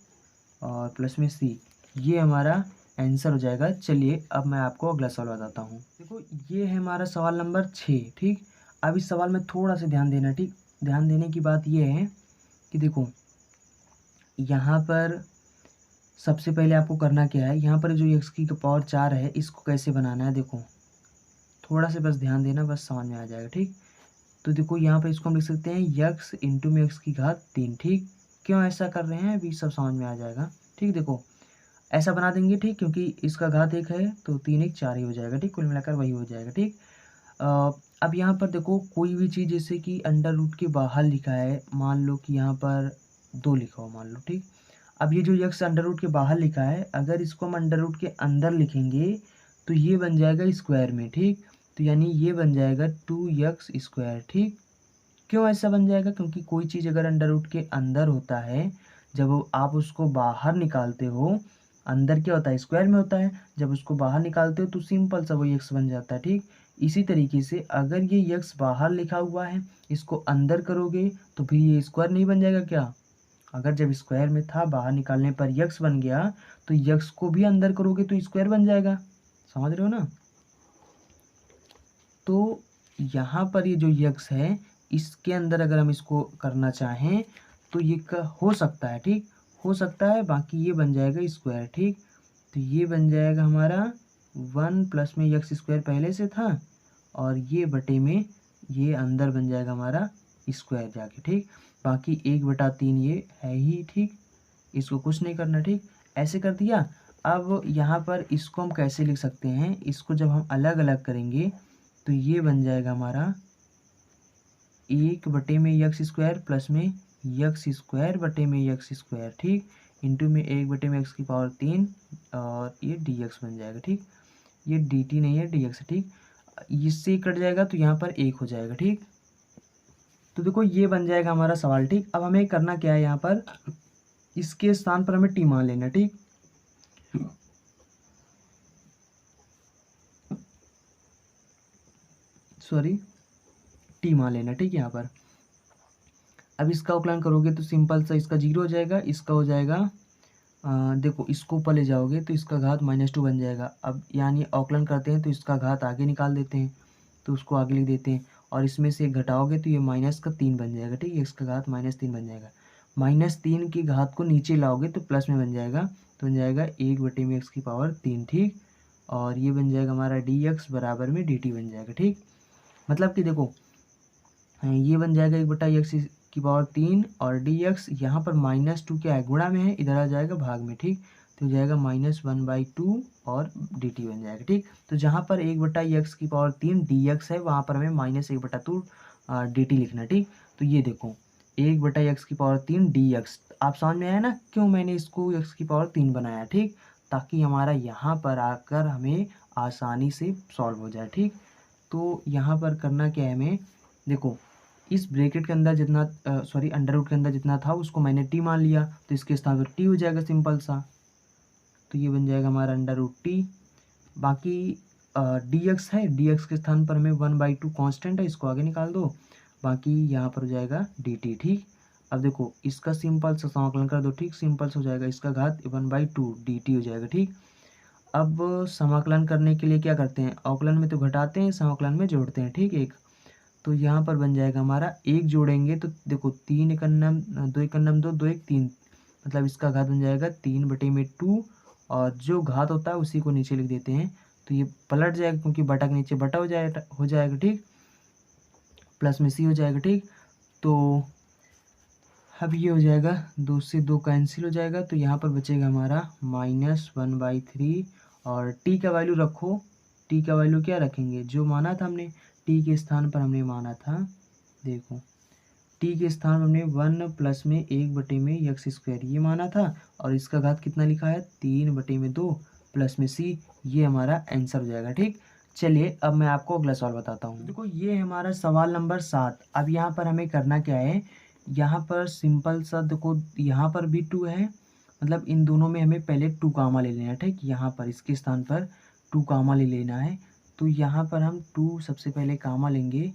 और प्लस में c, ये हमारा आंसर हो जाएगा। चलिए अब मैं आपको अगला सवाल बताता हूँ। देखो ये है हमारा सवाल नंबर 6, ठीक। अब इस सवाल में थोड़ा सा ध्यान देना, ठीक। ध्यान देने की बात ये है कि देखो यहाँ पर सबसे पहले आपको करना क्या है, यहाँ पर जो x की पावर 4 है इसको कैसे बनाना है, देखो थोड़ा सा बस ध्यान देना, बस समझ में आ जाएगा, ठीक। तो देखो यहाँ पर इसको हम लिख सकते हैं x इंटू में x की घात 3, ठीक। क्यों ऐसा कर रहे हैं अभी सब समझ में आ जाएगा, ठीक। देखो ऐसा बना देंगे, ठीक, क्योंकि इसका घात 1 है तो 3 1 4 ही हो जाएगा, ठीक। कुल मिलाकर वही हो जाएगा, ठीक। अब यहाँ पर देखो कोई भी चीज़ जैसे कि अंडर रूट के बाहर लिखा है, मान लो कि यहाँ पर 2 लिखा हो मान लो, ठीक। अब ये जो यक्स अंडर रूट के बाहर लिखा है, अगर इसको हम अंडर रूट के अंदर लिखेंगे तो ये बन जाएगा स्क्वायर में, ठीक। तो यानी ये बन जाएगा 2x², ठीक। क्यों ऐसा बन जाएगा, क्योंकि कोई चीज़ अगर अंडर रूट के अंदर होता है, जब आप उसको बाहर निकालते हो, अंदर क्या होता है स्क्वायर में होता है, जब उसको बाहर निकालते हो तो सिंपल सा वही x बन जाता है, ठीक। इसी तरीके से अगर ये x बाहर लिखा हुआ है, इसको अंदर करोगे तो फिर ये स्क्वायर नहीं बन जाएगा क्या। अगर जब स्क्वायर में था बाहर निकालने पर यक्स बन गया तो यक्स को भी अंदर करोगे तो स्क्वायर बन जाएगा, समझ रहे हो ना। तो यहाँ पर ये जो यक्स है इसके अंदर अगर हम इसको करना चाहें तो ये हो सकता है, ठीक, हो सकता है, बाकी ये बन जाएगा स्क्वायर, ठीक। तो ये बन जाएगा हमारा 1 प्लस में x² पहले से था और ये बटे में ये अंदर बन जाएगा हमारा स्क्वायर जाके, ठीक। बाकी 1/3 ये है ही, ठीक। इसको कुछ नहीं करना, ठीक। ऐसे कर दिया। अब यहाँ पर इसको हम कैसे लिख सकते हैं, इसको जब हम अलग अलग करेंगे तो ये बन जाएगा हमारा 1/x² प्लस में x² बटे में x², ठीक, इंटू में 1/x की पावर 3 और ये dx बन जाएगा, ठीक। ये dt नहीं है dx, ठीक। इससे कट जाएगा तो यहाँ पर 1 हो जाएगा, ठीक। तो देखो ये बन जाएगा हमारा सवाल, ठीक। अब हमें करना क्या है, यहाँ पर इसके स्थान पर हमें t मान लेना, ठीक। सॉरी, t मान लेना, ठीक। यहाँ पर अब इसका अवकलन करोगे तो सिंपल सा इसका 0 हो जाएगा, इसका हो जाएगा देखो इसको ऊपर ले जाओगे तो इसका घात -2 बन जाएगा। अब यानी अवकलन करते हैं तो इसका घात आगे निकाल देते हैं, तो उसको आगे लिख देते हैं और इसमें से घटाओगे तो ये -3 बन जाएगा, ठीक है। इसका घात -3 बन जाएगा। -3 की घात को नीचे लाओगे तो प्लस में बन जाएगा, तो बन जाएगा 1/x की पावर 3, ठीक। और ये बन जाएगा हमारा dx बराबर में dt बन जाएगा, ठीक। मतलब कि देखो ये बन जाएगा 1/x की पावर 3 और dx यहाँ पर -2 क्या है गुणा में है, इधर आ जाएगा भाग में, ठीक। तो हो जाएगा -1/2 और dt बन जाएगा, ठीक। तो जहाँ पर 1/x की पावर 3 dx है वहाँ पर हमें -1/2 dt लिखना, ठीक। तो ये देखो 1/x की पावर 3 dx, आप समझ में आया ना क्यों मैंने इसको x की पावर 3 बनाया, ठीक, ताकि हमारा यहाँ पर आकर हमें आसानी से सॉल्व हो जाए, ठीक। तो यहाँ पर करना क्या है हमें, देखो इस ब्रैकेट के अंदर जितना सॉरी अंडर रूट के अंदर जितना था उसको मैंने t मान लिया, तो इसके स्थान पर t हो जाएगा सिंपल सा। तो ये बन जाएगा हमारा अंडर रूट t। बाकी dx है, dx के स्थान पर हमें 1/2 कांस्टेंट है, इसको आगे निकाल दो, बाकी यहाँ पर हो जाएगा dt, ठीक। अब देखो इसका सिंपल सा समाकलन कर दो, ठीक, सिंपल सा हो जाएगा, इसका घात 1/2 dt हो जाएगा, ठीक। अब समाकलन करने के लिए क्या करते हैं, अवकलन में तो घटाते हैं, समाकलन में जोड़ते हैं, ठीक। एक तो यहाँ पर बन जाएगा हमारा, एक जोड़ेंगे तो देखो 3 एकन्नम 2 एकन्नम 2 2 1 3, मतलब इसका घात बन जाएगा 3/2 और जो घात होता है उसी को नीचे लिख देते हैं, तो ये पलट जाएगा क्योंकि बटा के नीचे बटा हो जाएगा, ठीक, प्लस में c हो जाएगा, ठीक। तो अब ये हो जाएगा 2 से 2 कैंसिल हो जाएगा, तो यहाँ पर बचेगा हमारा -1/3 और t का वैल्यू रखो, t का वैल्यू क्या रखेंगे, जो माना था हमने t के स्थान पर हमने माना था, देखो t के स्थान पर हमने 1 प्लस में 1/में x² ये माना था और इसका घात कितना लिखा है 3/2 प्लस में c, ये हमारा आंसर हो जाएगा, ठीक। चलिए अब मैं आपको अगला सवाल बताता हूँ। देखो ये हमारा सवाल नंबर 7। अब यहाँ पर हमें करना क्या है, यहाँ पर सिंपल सा देखो यहाँ पर भी 2 है, मतलब इन दोनों में हमें पहले 2 कामा ले लेना है, ठीक। यहाँ पर इसके स्थान पर 2 कामा ले लेना है, तो यहाँ पर हम 2 सबसे पहले कामा लेंगे,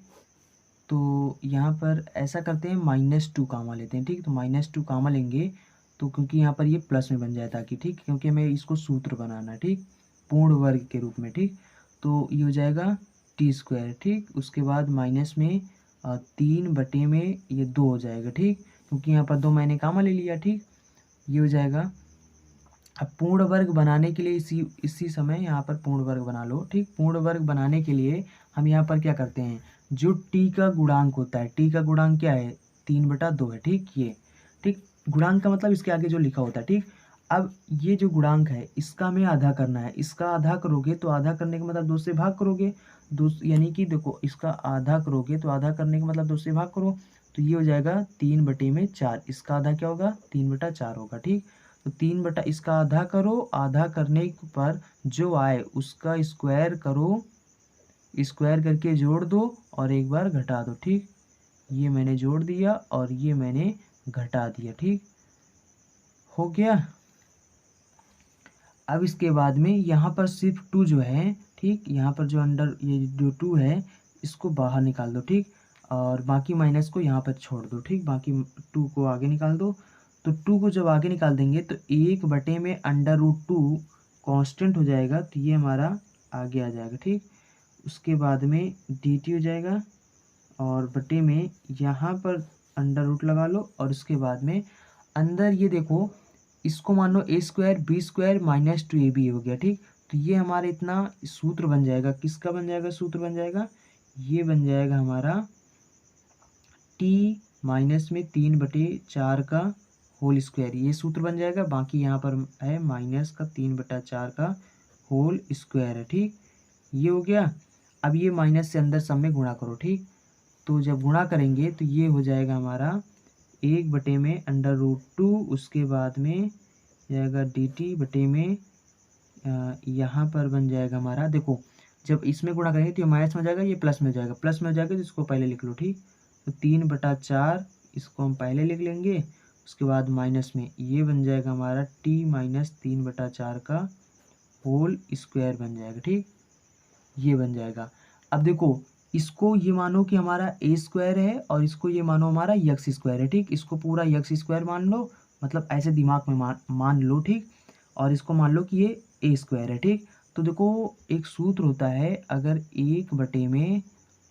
तो यहाँ पर ऐसा करते हैं -2 कामा लेते हैं, ठीक। तो -2 कामा लेंगे तो क्योंकि यहाँ पर ये प्लस में बन जाए ताकि, ठीक, क्योंकि हमें इसको सूत्र बनाना है, ठीक, पूर्ण वर्ग के रूप में, ठीक। तो ये हो जाएगा टी स्क्वायर, ठीक। उसके बाद माइनस में 3 बटे में ये 2 हो जाएगा, ठीक, क्योंकि यहाँ पर 2 मैंने कामा ले लिया, ठीक। ये हो जाएगा। अब पूर्ण वर्ग बनाने के लिए इसी समय यहाँ पर पूर्ण वर्ग बना लो, ठीक। पूर्ण वर्ग बनाने के लिए हम यहाँ पर क्या करते हैं, जो टी का गुणांक होता है, टी का गुणांक क्या है, 3/2 है, ठीक। ये ठीक, गुणांक का मतलब इसके आगे जो लिखा होता है, ठीक। अब ये जो गुणांक है इसका हमें आधा करना है, इसका आधा करोगे तो आधा करने का मतलब 2 से भाग करोगे, दो यानी कि देखो इसका आधा करोगे तो आधा करने का मतलब 2 से भाग करो, तो ये हो जाएगा 3/4। इसका आधा क्या होगा, 3/4 होगा, ठीक। तो 3 इसका आधा करो, आधा करने पर जो आए उसका स्क्वायर करो, स्क्वायर करके जोड़ दो और एक बार घटा दो, ठीक। ये मैंने जोड़ दिया और ये मैंने घटा दिया, ठीक, हो गया। अब इसके बाद में यहाँ पर सिर्फ 2 जो है, ठीक, यहाँ पर जो अंडर ये जो 2 है इसको बाहर निकाल दो, ठीक, और बाकी माइनस को यहाँ पर छोड़ दो, ठीक। बाकी 2 को आगे निकाल दो। तो 2 को जब आगे निकाल देंगे तो 1/√2 कांस्टेंट हो जाएगा, तो ये हमारा आगे आ जाएगा, ठीक। उसके बाद में dt हो जाएगा और बटे में यहाँ पर अंडर रूट लगा लो और उसके बाद में अंदर ये देखो इसको मान लो a² b² - 2ab हो गया, ठीक। तो ये हमारा इतना सूत्र बन जाएगा, किसका बन जाएगा, सूत्र बन जाएगा, ये बन जाएगा हमारा t माइनस में 3/4 का होल स्क्वायर, ये सूत्र बन जाएगा। बाकी यहाँ पर है माइनस का 3/4 का होल स्क्वायर है, ठीक। ये हो गया। अब ये माइनस से अंदर सब में गुणा करो, ठीक। तो जब गुणा करेंगे तो ये हो जाएगा हमारा 1/√2, उसके बाद में जाएगा dt बटे में यहाँ पर बन जाएगा हमारा, देखो जब इसमें गुणा करेंगे तो ये माइनस में हो जाएगा, ये प्लस में हो जाएगा, प्लस में हो जाएगा तो इसको पहले लिख लो, ठीक। तो 3/4 इसको हम पहले लिख लेंगे, उसके बाद माइनस में ये बन जाएगा हमारा t माइनस 3/4 का होल स्क्वायर बन जाएगा, ठीक, ये बन जाएगा। अब देखो इसको ये मानो कि हमारा a² है और इसको ये मानो हमारा x² है, ठीक। इसको पूरा x² मान लो, मतलब ऐसे दिमाग में मान लो, ठीक। और इसको मान लो कि ये a² है, ठीक। तो देखो एक सूत्र होता है, अगर 1 बटे में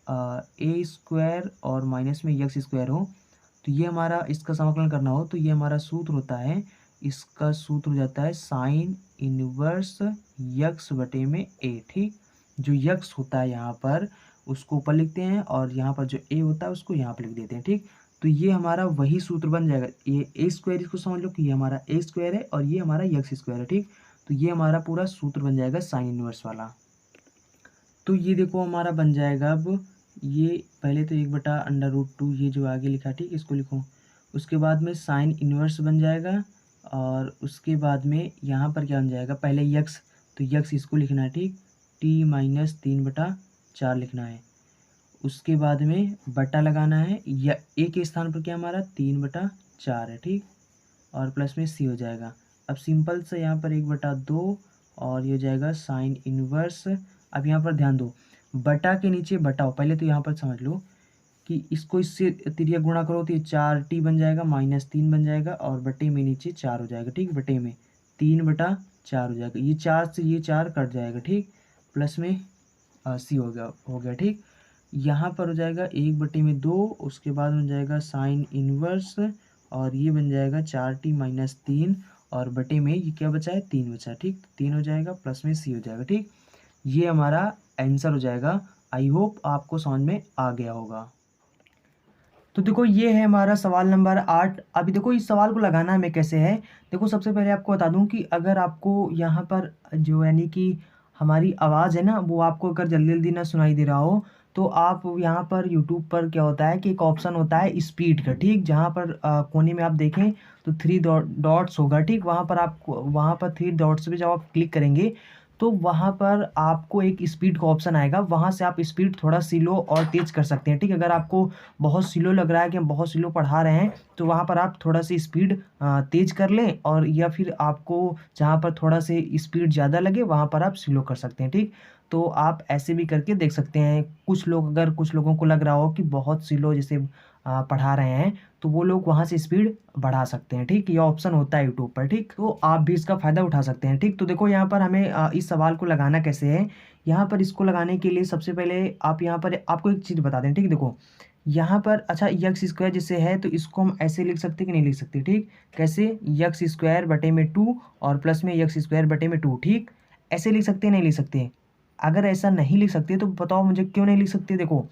a² और माइनस में x² हो तो ये हमारा इसका समाकलन करना हो तो ये हमारा सूत्र होता है, इसका सूत्र हो जाता है साइन इनवर्स x बटे में a, ठीक। जो x होता है यहाँ पर उसको ऊपर लिखते हैं और यहाँ पर जो a होता है उसको यहाँ पर लिख देते हैं, ठीक। तो ये हमारा वही सूत्र बन जाएगा, ये a², इसको समझ लो कि ये हमारा a² है और ये हमारा x² है, ठीक। तो ये हमारा पूरा सूत्र बन जाएगा साइन इनवर्स वाला। तो ये देखो हमारा बन जाएगा, अब ये पहले तो 1/√2 ये जो आगे लिखा, ठीक, इसको लिखो, उसके बाद में साइन इनवर्स बन जाएगा और उसके बाद में यहाँ पर क्या बन जाएगा, पहले x, तो x इसको लिखना है, ठीक, t माइनस 3/4 लिखना है, उसके बाद में बटा लगाना है, या a के स्थान पर क्या हमारा 3/4 है, ठीक, और प्लस में c हो जाएगा। अब सिंपल से यहाँ पर 1/2 और ये हो जाएगा साइन इनवर्स। अब यहाँ पर ध्यान दो, बटा के नीचे बटाओ, पहले तो यहाँ पर समझ लो कि इसको इससे तिरिया गुणा करो तो ये 4t बन जाएगा, -3 बन जाएगा और बटे में नीचे 4 हो जाएगा, ठीक। बटे में 3/4 हो जाएगा, ये 4 से ये 4 कट जाएगा, ठीक, प्लस में c हो गया, ठीक। यहाँ पर हो जाएगा 1/2, उसके बाद बन जाएगा साइन इनवर्स और ये बन जाएगा 4t - 3 और बटे में ये क्या बचा है, 3 बचा है, ठीक। 3 हो जाएगा प्लस में c हो जाएगा, ठीक। ये हमारा आंसर हो जाएगा। आई होप आपको समझ में आ गया होगा। तो देखो ये है हमारा सवाल नंबर 8। अभी देखो इस सवाल को लगाना हमें कैसे है, देखो सबसे पहले आपको बता दूं कि अगर आपको यहाँ पर जो यानी कि हमारी आवाज़ है ना, वो आपको अगर जल्दी जल्दी ना सुनाई दे रहा हो तो आप यहाँ पर यूट्यूब पर क्या होता है कि एक ऑप्शन होता है स्पीड का, ठीक, जहाँ पर कोने में आप देखें तो 3 डॉट्स होगा, ठीक। वहाँ पर 3 डॉट्स पे जब आप क्लिक करेंगे तो वहाँ पर आपको एक स्पीड का ऑप्शन आएगा, वहाँ से आप स्पीड थोड़ा स्लो और तेज़ कर सकते हैं, ठीक। अगर आपको बहुत स्लो लग रहा है कि हम बहुत स्लो पढ़ा रहे हैं तो वहाँ पर आप थोड़ा सी स्पीड तेज़ कर लें, और या फिर आपको जहाँ पर थोड़ा से स्पीड ज़्यादा लगे वहाँ पर आप स्लो कर सकते हैं, ठीक। तो आप ऐसे भी करके देख सकते हैं। कुछ लोगों को लग रहा हो कि बहुत स्लो, जैसे पढ़ा रहे हैं तो वो लोग वहाँ से स्पीड बढ़ा सकते हैं, ठीक। ये ऑप्शन होता है यूट्यूब पर, ठीक। तो आप भी इसका फ़ायदा उठा सकते हैं, ठीक। तो देखो यहाँ पर हमें इस सवाल को लगाना कैसे है। यहाँ पर इसको लगाने के लिए सबसे पहले आप यहाँ पर आपको एक चीज़ बता दें, ठीक। देखो यहाँ पर अच्छा यक्स स्क्वायर जिससे है तो इसको हम ऐसे लिख सकते कि नहीं लिख सकते, ठीक। कैसे, यक्स स्क्वायर बटे में 2 और प्लस में यक्स स्क्वायर बटे में 2, ठीक। ऐसे लिख सकते नहीं लिख सकते। अगर ऐसा नहीं लिख सकते तो बताओ मुझे क्यों नहीं लिख सकते। देखो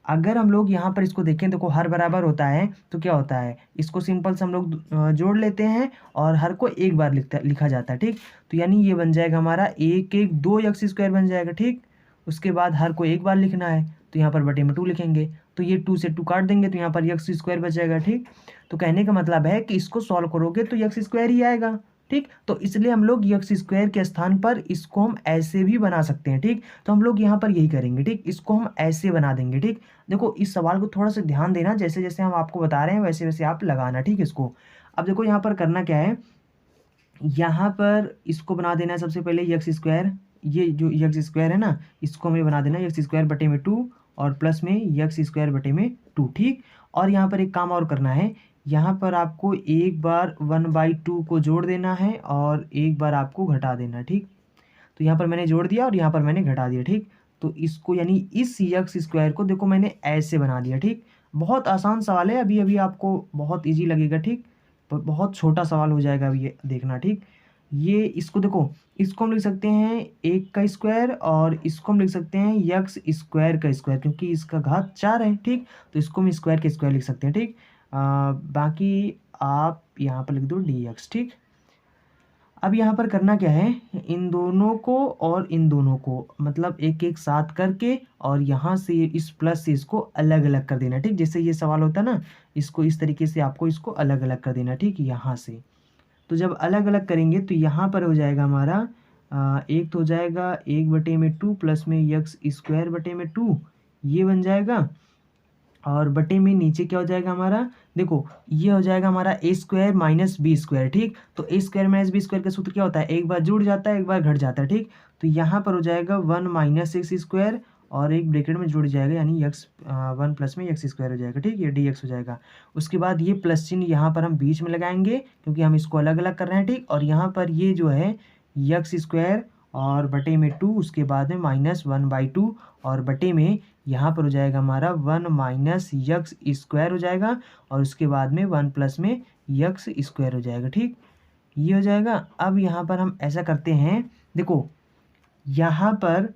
अगर हम लोग यहाँ पर इसको देखें, देखो हर बराबर होता है तो क्या होता है, इसको सिंपल से हम लोग जोड़ लेते हैं और हर को एक बार लिखा जाता है, ठीक। तो यानी ये बन जाएगा हमारा 2 यक्स स्क्वायर बन जाएगा, ठीक। उसके बाद हर को एक बार लिखना है तो यहाँ पर बटे में 2 लिखेंगे, तो ये 2 से 2 काट देंगे तो यहाँ पर यक्स स्क्वायर बचेगा, ठीक। तो कहने का मतलब है कि इसको सॉल्व करोगे तो यक्स स्क्वायर ही आएगा, ठीक। तो इसलिए हम लोग यक्स स्क्वायर के स्थान पर इसको हम ऐसे भी बना सकते हैं, ठीक। तो हम लोग यहाँ पर यही करेंगे, ठीक। इसको हम ऐसे बना देंगे, ठीक। देखो इस सवाल को थोड़ा सा ध्यान देना, जैसे जैसे हम आपको बता रहे हैं वैसे वैसे आप लगाना, ठीक। इसको अब देखो यहाँ पर करना क्या है, यहाँ पर इसको बना देना है सबसे पहले यक्स स्क्वायर, ये जो यक्स स्क्वायर है ना इसको हमें बना देना यक्स स्क्वायर बटे में 2 और प्लस में यक्स स्क्वायर बटे में 2, ठीक। और यहाँ पर एक काम और करना है, यहाँ पर आपको एक बार 1/2 को जोड़ देना है और एक बार आपको घटा देना, ठीक। तो यहाँ पर मैंने जोड़ दिया और यहाँ पर मैंने घटा दिया, ठीक। तो इसको यानी इस यक्स स्क्वायर को देखो मैंने ऐसे बना दिया, ठीक। बहुत आसान सवाल है, अभी अभी आपको बहुत इजी लगेगा, ठीक। बहुत छोटा सवाल हो जाएगा अभी ये देखना, ठीक। ये इसको देखो, इसको हम लिख सकते हैं 1 का स्क्वायर और इसको हम लिख सकते हैं यक्स स्क्वायर का स्क्वायर, क्योंकि इसका घात 4 है, ठीक। तो इसको हम स्क्वायर के स्क्वायर लिख सकते हैं, ठीक। बाकी आप यहाँ पर लिख दो dx, ठीक। अब यहाँ पर करना क्या है, इन दोनों को और इन दोनों को मतलब एक एक साथ करके और यहाँ से इस प्लस से इसको अलग अलग कर देना, ठीक। जैसे ये सवाल होता है ना, इसको इस तरीके से आपको इसको अलग अलग कर देना, ठीक। यहाँ से तो जब अलग अलग करेंगे तो यहाँ पर हो जाएगा हमारा एक तो हो जाएगा 1/2 प्लस में यक्स स्क्वायर बटे में 2, ये बन जाएगा। और बटे में नीचे क्या हो जाएगा हमारा, देखो ये हो जाएगा हमारा ए स्क्वायर माइनस बी स्क्वायर, ठीक। तो ए स्क्वायर माइनस बी स्क्वायर का सूत्र क्या होता है, एक बार जुड़ जाता है एक बार घट जाता है, ठीक। तो यहाँ पर हो जाएगा 1 माइनस एक्स स्क्वायर और एक ब्रैकेट में जुड़ जाएगा यानी यक्स 1 प्लस में यक्स स्क्वायर हो जाएगा, ठीक। ये डी एक्स हो जाएगा। उसके बाद ये प्लस चिन्ह यहाँ पर हम बीच में लगाएंगे क्योंकि हम इसको अलग अलग कर रहे हैं, ठीक। और यहाँ पर ये जो है यक्स स्क्वायर और बटे में 2, उसके बाद में -1/2 और बटे में यहाँ पर हो जाएगा हमारा 1 माइनस यक्स स्क्वायर हो जाएगा और उसके बाद में 1 प्लस में यक्स स्क्वायर हो जाएगा, ठीक। ये हो जाएगा। अब यहाँ पर हम ऐसा करते हैं, देखो यहाँ पर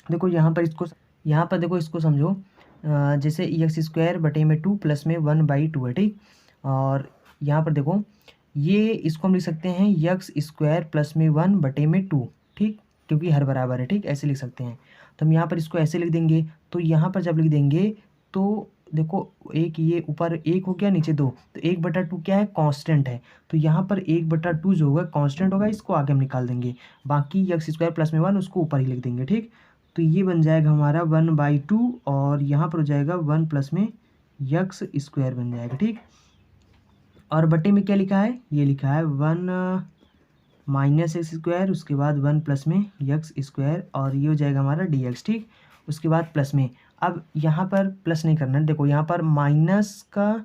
देखो इसको समझो, जैसे यक्स स्क्वायर बटे में 2 प्लस में 1/2 है, ठीक। और यहाँ पर देखो ये इसको हम लिख सकते हैं यक्स स्क्वायर प्लस में 1 बटे में 2, ठीक, क्योंकि हर बराबर है, ठीक। ऐसे लिख सकते हैं। तो हम यहाँ पर इसको ऐसे लिख देंगे। तो यहाँ पर जब लिख देंगे तो देखो एक ये ऊपर 1 हो गया नीचे 2, तो 1/2 क्या है, कांस्टेंट है। तो यहाँ पर 1/2 जो होगा कांस्टेंट होगा, इसको आगे हम निकाल देंगे। बाकी यक्स स्क्वायर प्लस में 1 उसको ऊपर ही लिख देंगे, ठीक। तो ये बन जाएगा हमारा 1/2 और यहाँ पर हो जाएगा 1 प्लस में यक्स स्क्वायर बन जाएगा, ठीक। और बटे में क्या लिखा है, ये लिखा है 1 माइनस एक्स स्क्वायर, उसके बाद 1 प्लस में यक्स स्क्वायर और ये हो जाएगा हमारा डी एक्स, ठीक। उसके बाद प्लस में, अब यहाँ पर प्लस नहीं करना है, देखो यहाँ पर माइनस का,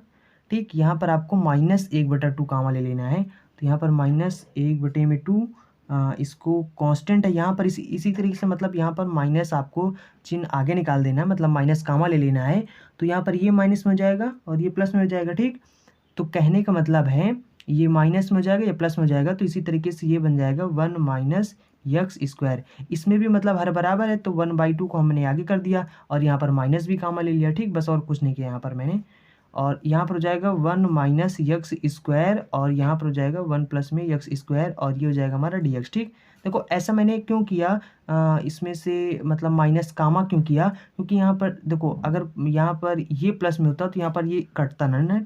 ठीक। यहाँ पर आपको -1/2 कामा ले लेना है। तो यहाँ पर -1/2 इसको कांस्टेंट है यहाँ पर इसी तरीके से, मतलब यहाँ पर माइनस आपको चिन्ह आगे निकाल देना है, मतलब माइनस कामा ले लेना है। तो यहाँ पर ये माइनस में हो जाएगा और ये प्लस में हो जाएगा, ठीक। तो कहने का मतलब है ये माइनस में हो जाएगा, ये प्लस में हो जाएगा। तो इसी तरीके से ये बन जाएगा 1 माइनस यक्स स्क्वायर। इसमें भी मतलब हर बराबर है तो 1/2 को हमने आगे कर दिया और यहाँ पर माइनस भी कामा ले लिया, ठीक। बस और कुछ नहीं किया यहाँ पर मैंने। और यहाँ पर हो जाएगा 1 माइनस यक्स स्क्वायर और यहाँ पर हो जाएगा 1 प्लस में यक्स स्क्वायर और ये हो जाएगा हमारा डी एक्स, ठीक। देखो ऐसा मैंने क्यों किया, इसमें से मतलब माइनस कामा क्यों किया, क्योंकि यहाँ पर देखो अगर यहाँ पर ये प्लस में होता तो यहाँ पर ये कटता ना,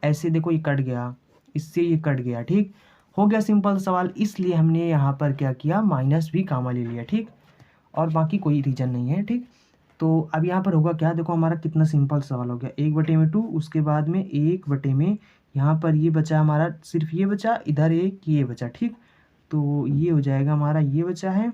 ऐसे देखो ये कट गया, इससे ये कट गया, ठीक। हो गया सिंपल सवाल, इसलिए हमने यहाँ पर क्या किया, माइनस भी कामा ले लिया, ठीक। और बाकी कोई रीजन नहीं है, ठीक। तो अब यहाँ पर होगा क्या, देखो हमारा कितना सिंपल सवाल हो गया, 1/2 उसके बाद में 1/, यहाँ पर ये बचा हमारा, सिर्फ ये बचा, इधर एक ये बचा, ठीक। तो ये हो जाएगा हमारा, ये बचा है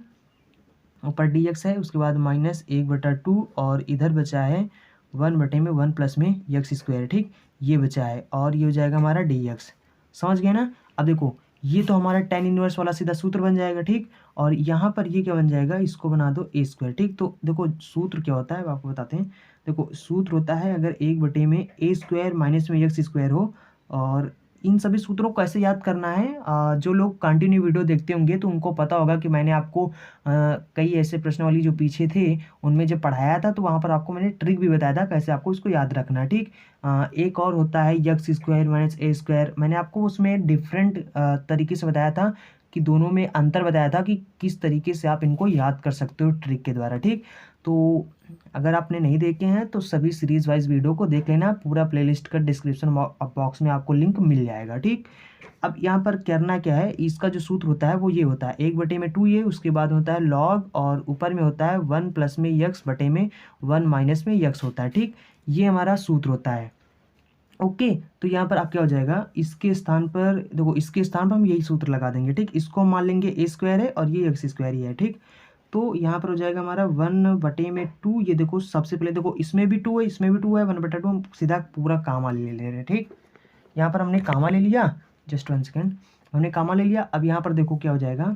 ऊपर डी एक्स है, उसके बाद -1/2 और इधर बचा है 1/1 प्लस में यक्स स्क्वायर, ठीक, ये बचा है, और ये हो जाएगा हमारा डी एक्स। समझ गए ना। अब देखो ये तो हमारा tan इनवर्स वाला सीधा सूत्र बन जाएगा, ठीक, और यहाँ पर ये क्या बन जाएगा, इसको बना दो ए स्क्वायर, ठीक। तो देखो सूत्र क्या होता है आपको बताते हैं। देखो सूत्र होता है अगर 1/में ए स्क्वायर माइनस में यक्स स्क्वायर हो, और इन सभी सूत्रों को कैसे याद करना है, जो लोग कंटिन्यू वीडियो देखते होंगे तो उनको पता होगा कि मैंने आपको कई ऐसे प्रश्नावली जो पीछे थे उनमें जब पढ़ाया था तो वहाँ पर आपको मैंने ट्रिक भी बताया था कैसे आपको इसको याद रखना है, ठीक। एक और होता है यक्स स्क्वायर माइनस ए स्क्वायर, मैंने आपको उसमें डिफरेंट तरीके से बताया था कि दोनों में अंतर बताया था कि किस तरीके से आप इनको याद कर सकते हो ट्रिक के द्वारा, ठीक। तो अगर आपने नहीं देखे हैं तो सभी सीरीज वाइज वीडियो को देख लेना, पूरा प्लेलिस्ट का डिस्क्रिप्शन बॉक्स में आपको लिंक मिल जाएगा, ठीक। अब यहाँ पर करना क्या है, इसका जो सूत्र होता है वो ये होता है 1/2 ये, उसके बाद होता है लॉग, और ऊपर में होता है 1 प्लस में यक्स बटे में 1 माइनस में यक्स होता है, ठीक। ये हमारा सूत्र होता है। ओके, तो यहाँ पर आप क्या हो जाएगा, इसके स्थान पर देखो, इसके स्थान पर हम यही सूत्र लगा देंगे, ठीक। इसको हम मान लेंगे ए स्क्वायर है और ये एक्स स्क्वायर ही है, ठीक। तो यहाँ पर हो जाएगा हमारा 1/2, ये देखो सबसे पहले देखो इसमें भी 2 है, इसमें भी 2 है, 1/2 हम सीधा पूरा कामा ले रहे हैं, ठीक। यहाँ पर हमने कामा ले लिया, जस्ट 1 सेकेंड, हमने कामा ले लिया। अब यहाँ पर देखो क्या हो जाएगा,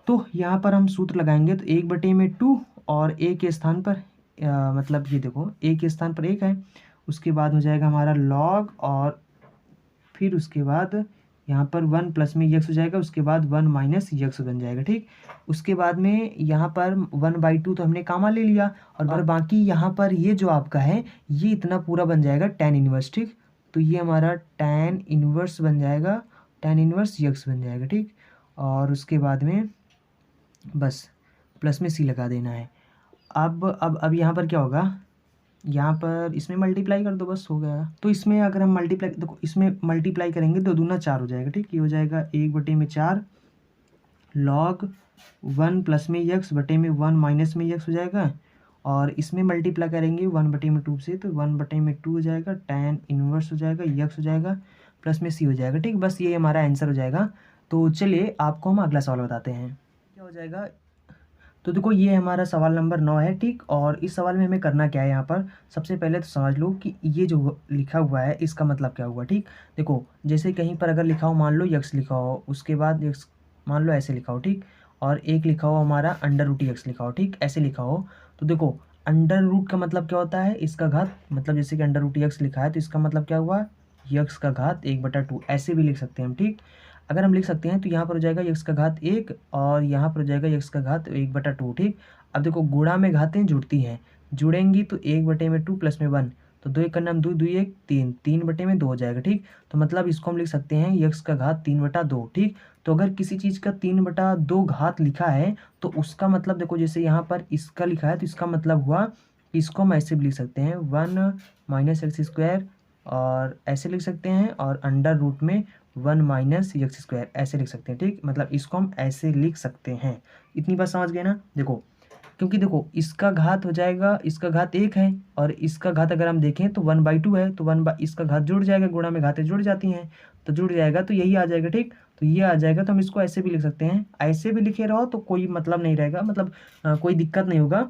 तो यहाँ पर हम सूत्र लगाएंगे, तो 1/2 और ए के स्थान पर मतलब ये देखो ए के स्थान पर 1 है, उसके बाद हो जाएगा हमारा लॉग, और फिर उसके बाद यहाँ पर 1 प्लस में यक्स हो जाएगा, उसके बाद 1 माइनस यक्स बन जाएगा, ठीक। उसके बाद में यहाँ पर 1/2 तो हमने कामा ले लिया, और बाकी यहाँ पर ये जो आपका है ये इतना पूरा बन जाएगा tan इनवर्स, ठीक। तो ये हमारा tan इनवर्स बन जाएगा, tan इनवर्स यक्स बन जाएगा, ठीक। और उसके बाद में बस प्लस में सी लगा देना है। अब यहाँ पर क्या होगा, यहाँ पर इसमें मल्टीप्लाई कर दो, बस हो गया। तो इसमें अगर हम मल्टीप्लाई, देखो इसमें मल्टीप्लाई करेंगे तो 2 × 4 हो जाएगा, ठीक। ये हो जाएगा 1/4 लॉग 1 प्लस में यक्स बटे में 1 माइनस में यक्स हो जाएगा, और इसमें मल्टीप्लाई करेंगे 1/2 से, तो 1/2 हो जाएगा, tan इनवर्स हो जाएगा, यक्स हो जाएगा, प्लस में सी हो जाएगा, ठीक। बस ये हमारा आंसर हो जाएगा। तो चलिए आपको हम अगला सवाल बताते हैं, क्या हो जाएगा। तो देखो ये हमारा सवाल नंबर 9 है, ठीक। और इस सवाल में हमें करना क्या है, यहाँ पर सबसे पहले तो समझ लो कि ये जो लिखा हुआ है इसका मतलब क्या हुआ, ठीक। देखो जैसे कहीं पर अगर लिखा हो, मान लो यक्स लिखा हो, उसके बाद यक्स मान लो ऐसे लिखा हो, ठीक, और एक लिखा हो हमारा √x लिखा हो, ठीक, ऐसे लिखा हो, तो देखो √ का मतलब क्या होता है, इसका घात, मतलब जैसे कि √x लिखा है तो इसका मतलब क्या हुआ, यक्स का घात 1/2, ऐसे भी लिख सकते हैं हम, ठीक। अगर हम लिख सकते हैं तो यहाँ पर हो जाएगा यक्स का घात 1, और यहाँ पर हो जाएगा यक्स का घात 1/2, ठीक। अब देखो गुणा में घातें जुड़ती हैं, जुड़ेंगी तो 1/2 प्लस में 1, तो 2 × 1 = 2, 2 × 1 3, 3/2 हो जाएगा, ठीक। तो मतलब इसको हम लिख सकते हैं यक्स का घात 3/2, ठीक। तो अगर किसी चीज़ का 3/2 घात लिखा है तो उसका मतलब देखो, जैसे यहाँ पर इसका लिखा है तो इसका मतलब हुआ, इसको हम ऐसे भी लिख सकते हैं 1 माइनस एक्स स्क्वायर, और ऐसे लिख सकते हैं, और √ में 1 माइनस यक्स स्क्वायर ऐसे लिख सकते हैं, ठीक। मतलब इसको हम ऐसे लिख सकते हैं। इतनी बात समझ गए ना। देखो क्योंकि देखो इसका घात हो जाएगा, इसका घात 1 है, और इसका घात अगर हम देखें तो 1/2 है, तो इसका घात जुड़ जाएगा, गुणा में घातें जुड़ जाती हैं तो जुड़ जाएगा, तो यही आ जाएगा, ठीक। तो ये आ जाएगा, तो हम इसको ऐसे भी लिख सकते हैं, ऐसे भी लिखे रहो तो कोई मतलब नहीं रहेगा, मतलब कोई दिक्कत नहीं होगा,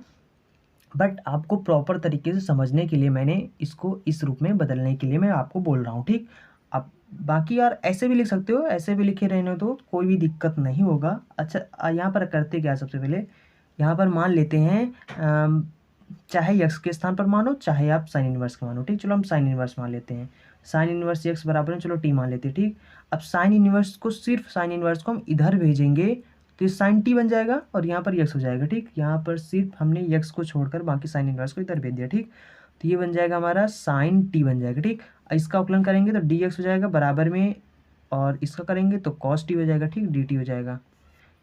बट आपको प्रॉपर तरीके से समझने के लिए मैंने इसको इस रूप में बदलने के लिए मैं आपको बोल रहा हूँ, ठीक। अब बाकी यार ऐसे भी लिख सकते हो, ऐसे भी लिखे रहने तो कोई भी दिक्कत नहीं होगा। अच्छा यहाँ पर करते क्या, सबसे पहले यहाँ पर मान लेते हैं चाहे यक्स के स्थान पर मानो, चाहे आप साइन इनवर्स का मानो, ठीक। चलो हम साइन इनवर्स मान लेते हैं, साइन इनवर्स यक्स बराबर है, चलो टी मान लेते हैं, ठीक। अब साइन इनवर्स को, सिर्फ साइन इनवर्स को हम इधर भेजेंगे तो ये साइन टी बन जाएगा, और यहाँ पर यक्स हो जाएगा, ठीक। यहाँ पर सिर्फ हमने यक्स को छोड़कर बाकी साइन इनवर्स को इधर भेज दिया, ठीक। तो ये बन जाएगा हमारा साइन टी बन जाएगा, ठीक। इसका अवकलन करेंगे तो डी एक्स हो जाएगा बराबर में, और इसका करेंगे तो कॉस टी हो जाएगा, ठीक, डी टी हो जाएगा।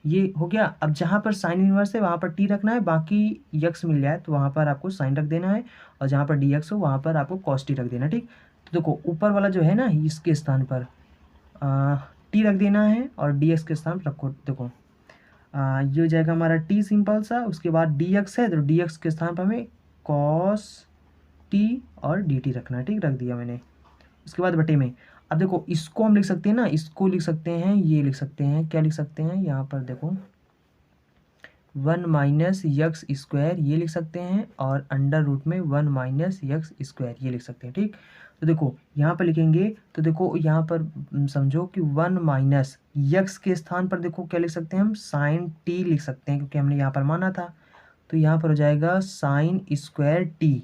ये हो गया। अब जहाँ पर साइन इनवर्स है वहाँ पर टी रखना है, बाकी यक्स मिल जाए तो वहाँ पर आपको साइन रख देना है, और जहाँ पर डी एक्स हो वहाँ पर आपको कॉस टी रख देना, ठीक। तो देखो ऊपर वाला जो है ना, इसके स्थान पर टी रख देना है, और डी एक्स के स्थान पर रखो, देखो ये हो जाएगा हमारा टी सिंपल सा, उसके बाद डी एक्स है तो डी एक्स के स्थान पर हमें कॉस टी और डी टी रखना है, ठीक, रख दिया मैंने। उसके बाद बटे में, अब देखो इसको हम लिख सकते हैं ना, इसको लिख सकते हैं, ये लिख सकते हैं, क्या लिख सकते हैं, यहाँ पर देखो 1 माइनस यक्स स्क्वायर ये लिख सकते हैं, और अंडर रूट में 1 माइनस यक्स स्क्वायर ये लिख सकते हैं। ठीक, तो देखो यहाँ पर लिखेंगे तो देखो यहाँ पर समझो कि 1 माइनस यक्स के स्थान पर देखो क्या लिख सकते हैं हम, साइन टी लिख सकते हैं, क्योंकि हमने यहाँ पर माना था। तो यहाँ पर हो जाएगा साइन स्क्वायर टी,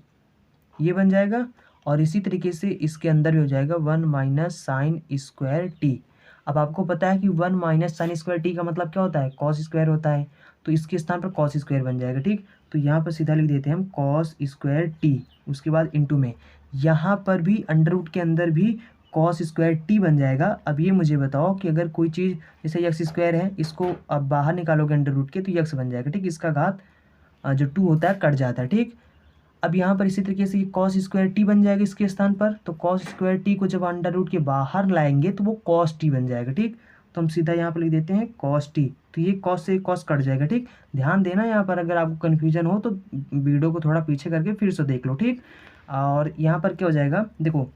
ये बन जाएगा। और इसी तरीके से इसके अंदर भी हो जाएगा 1 माइनस साइन स्क्वायर टी। अब आपको पता है कि 1 माइनस साइन स्क्वायर टी का मतलब क्या होता है, कॉस स्क्वायर होता है, तो इसके स्थान पर कॉस स्क्वायर बन जाएगा। ठीक, तो यहाँ पर सीधा लिख देते हैं हम कॉस स्क्वायर टी, उसके बाद इंटू में यहाँ पर भी अंडर रूट के अंदर भी कॉस स्क्वायर टी बन जाएगा। अब ये मुझे बताओ कि अगर कोई चीज़ जैसे यक्स स्क्वायर है, इसको अब बाहर निकालोगे अंडर रूट के तो यक्स बन जाएगा। ठीक, इसका घात जो 2 होता है कट जाता है। ठीक, अब यहाँ पर इसी तरीके से कॉस स्क्वायर टी बन जाएगा इसके स्थान पर, तो कॉस स्क्वायर टी को जब अंडर रूट के बाहर लाएंगे तो वो कॉस टी बन जाएगा। ठीक, तो हम सीधा यहाँ पर लिख देते हैं कॉस टी, तो ये कॉस से कॉस कट जाएगा। ठीक, ध्यान देना यहाँ पर, अगर आपको कन्फ्यूजन हो तो वीडियो को थोड़ा पीछे करके फिर से देख लो। ठीक, और यहाँ पर क्या हो जाएगा, देखो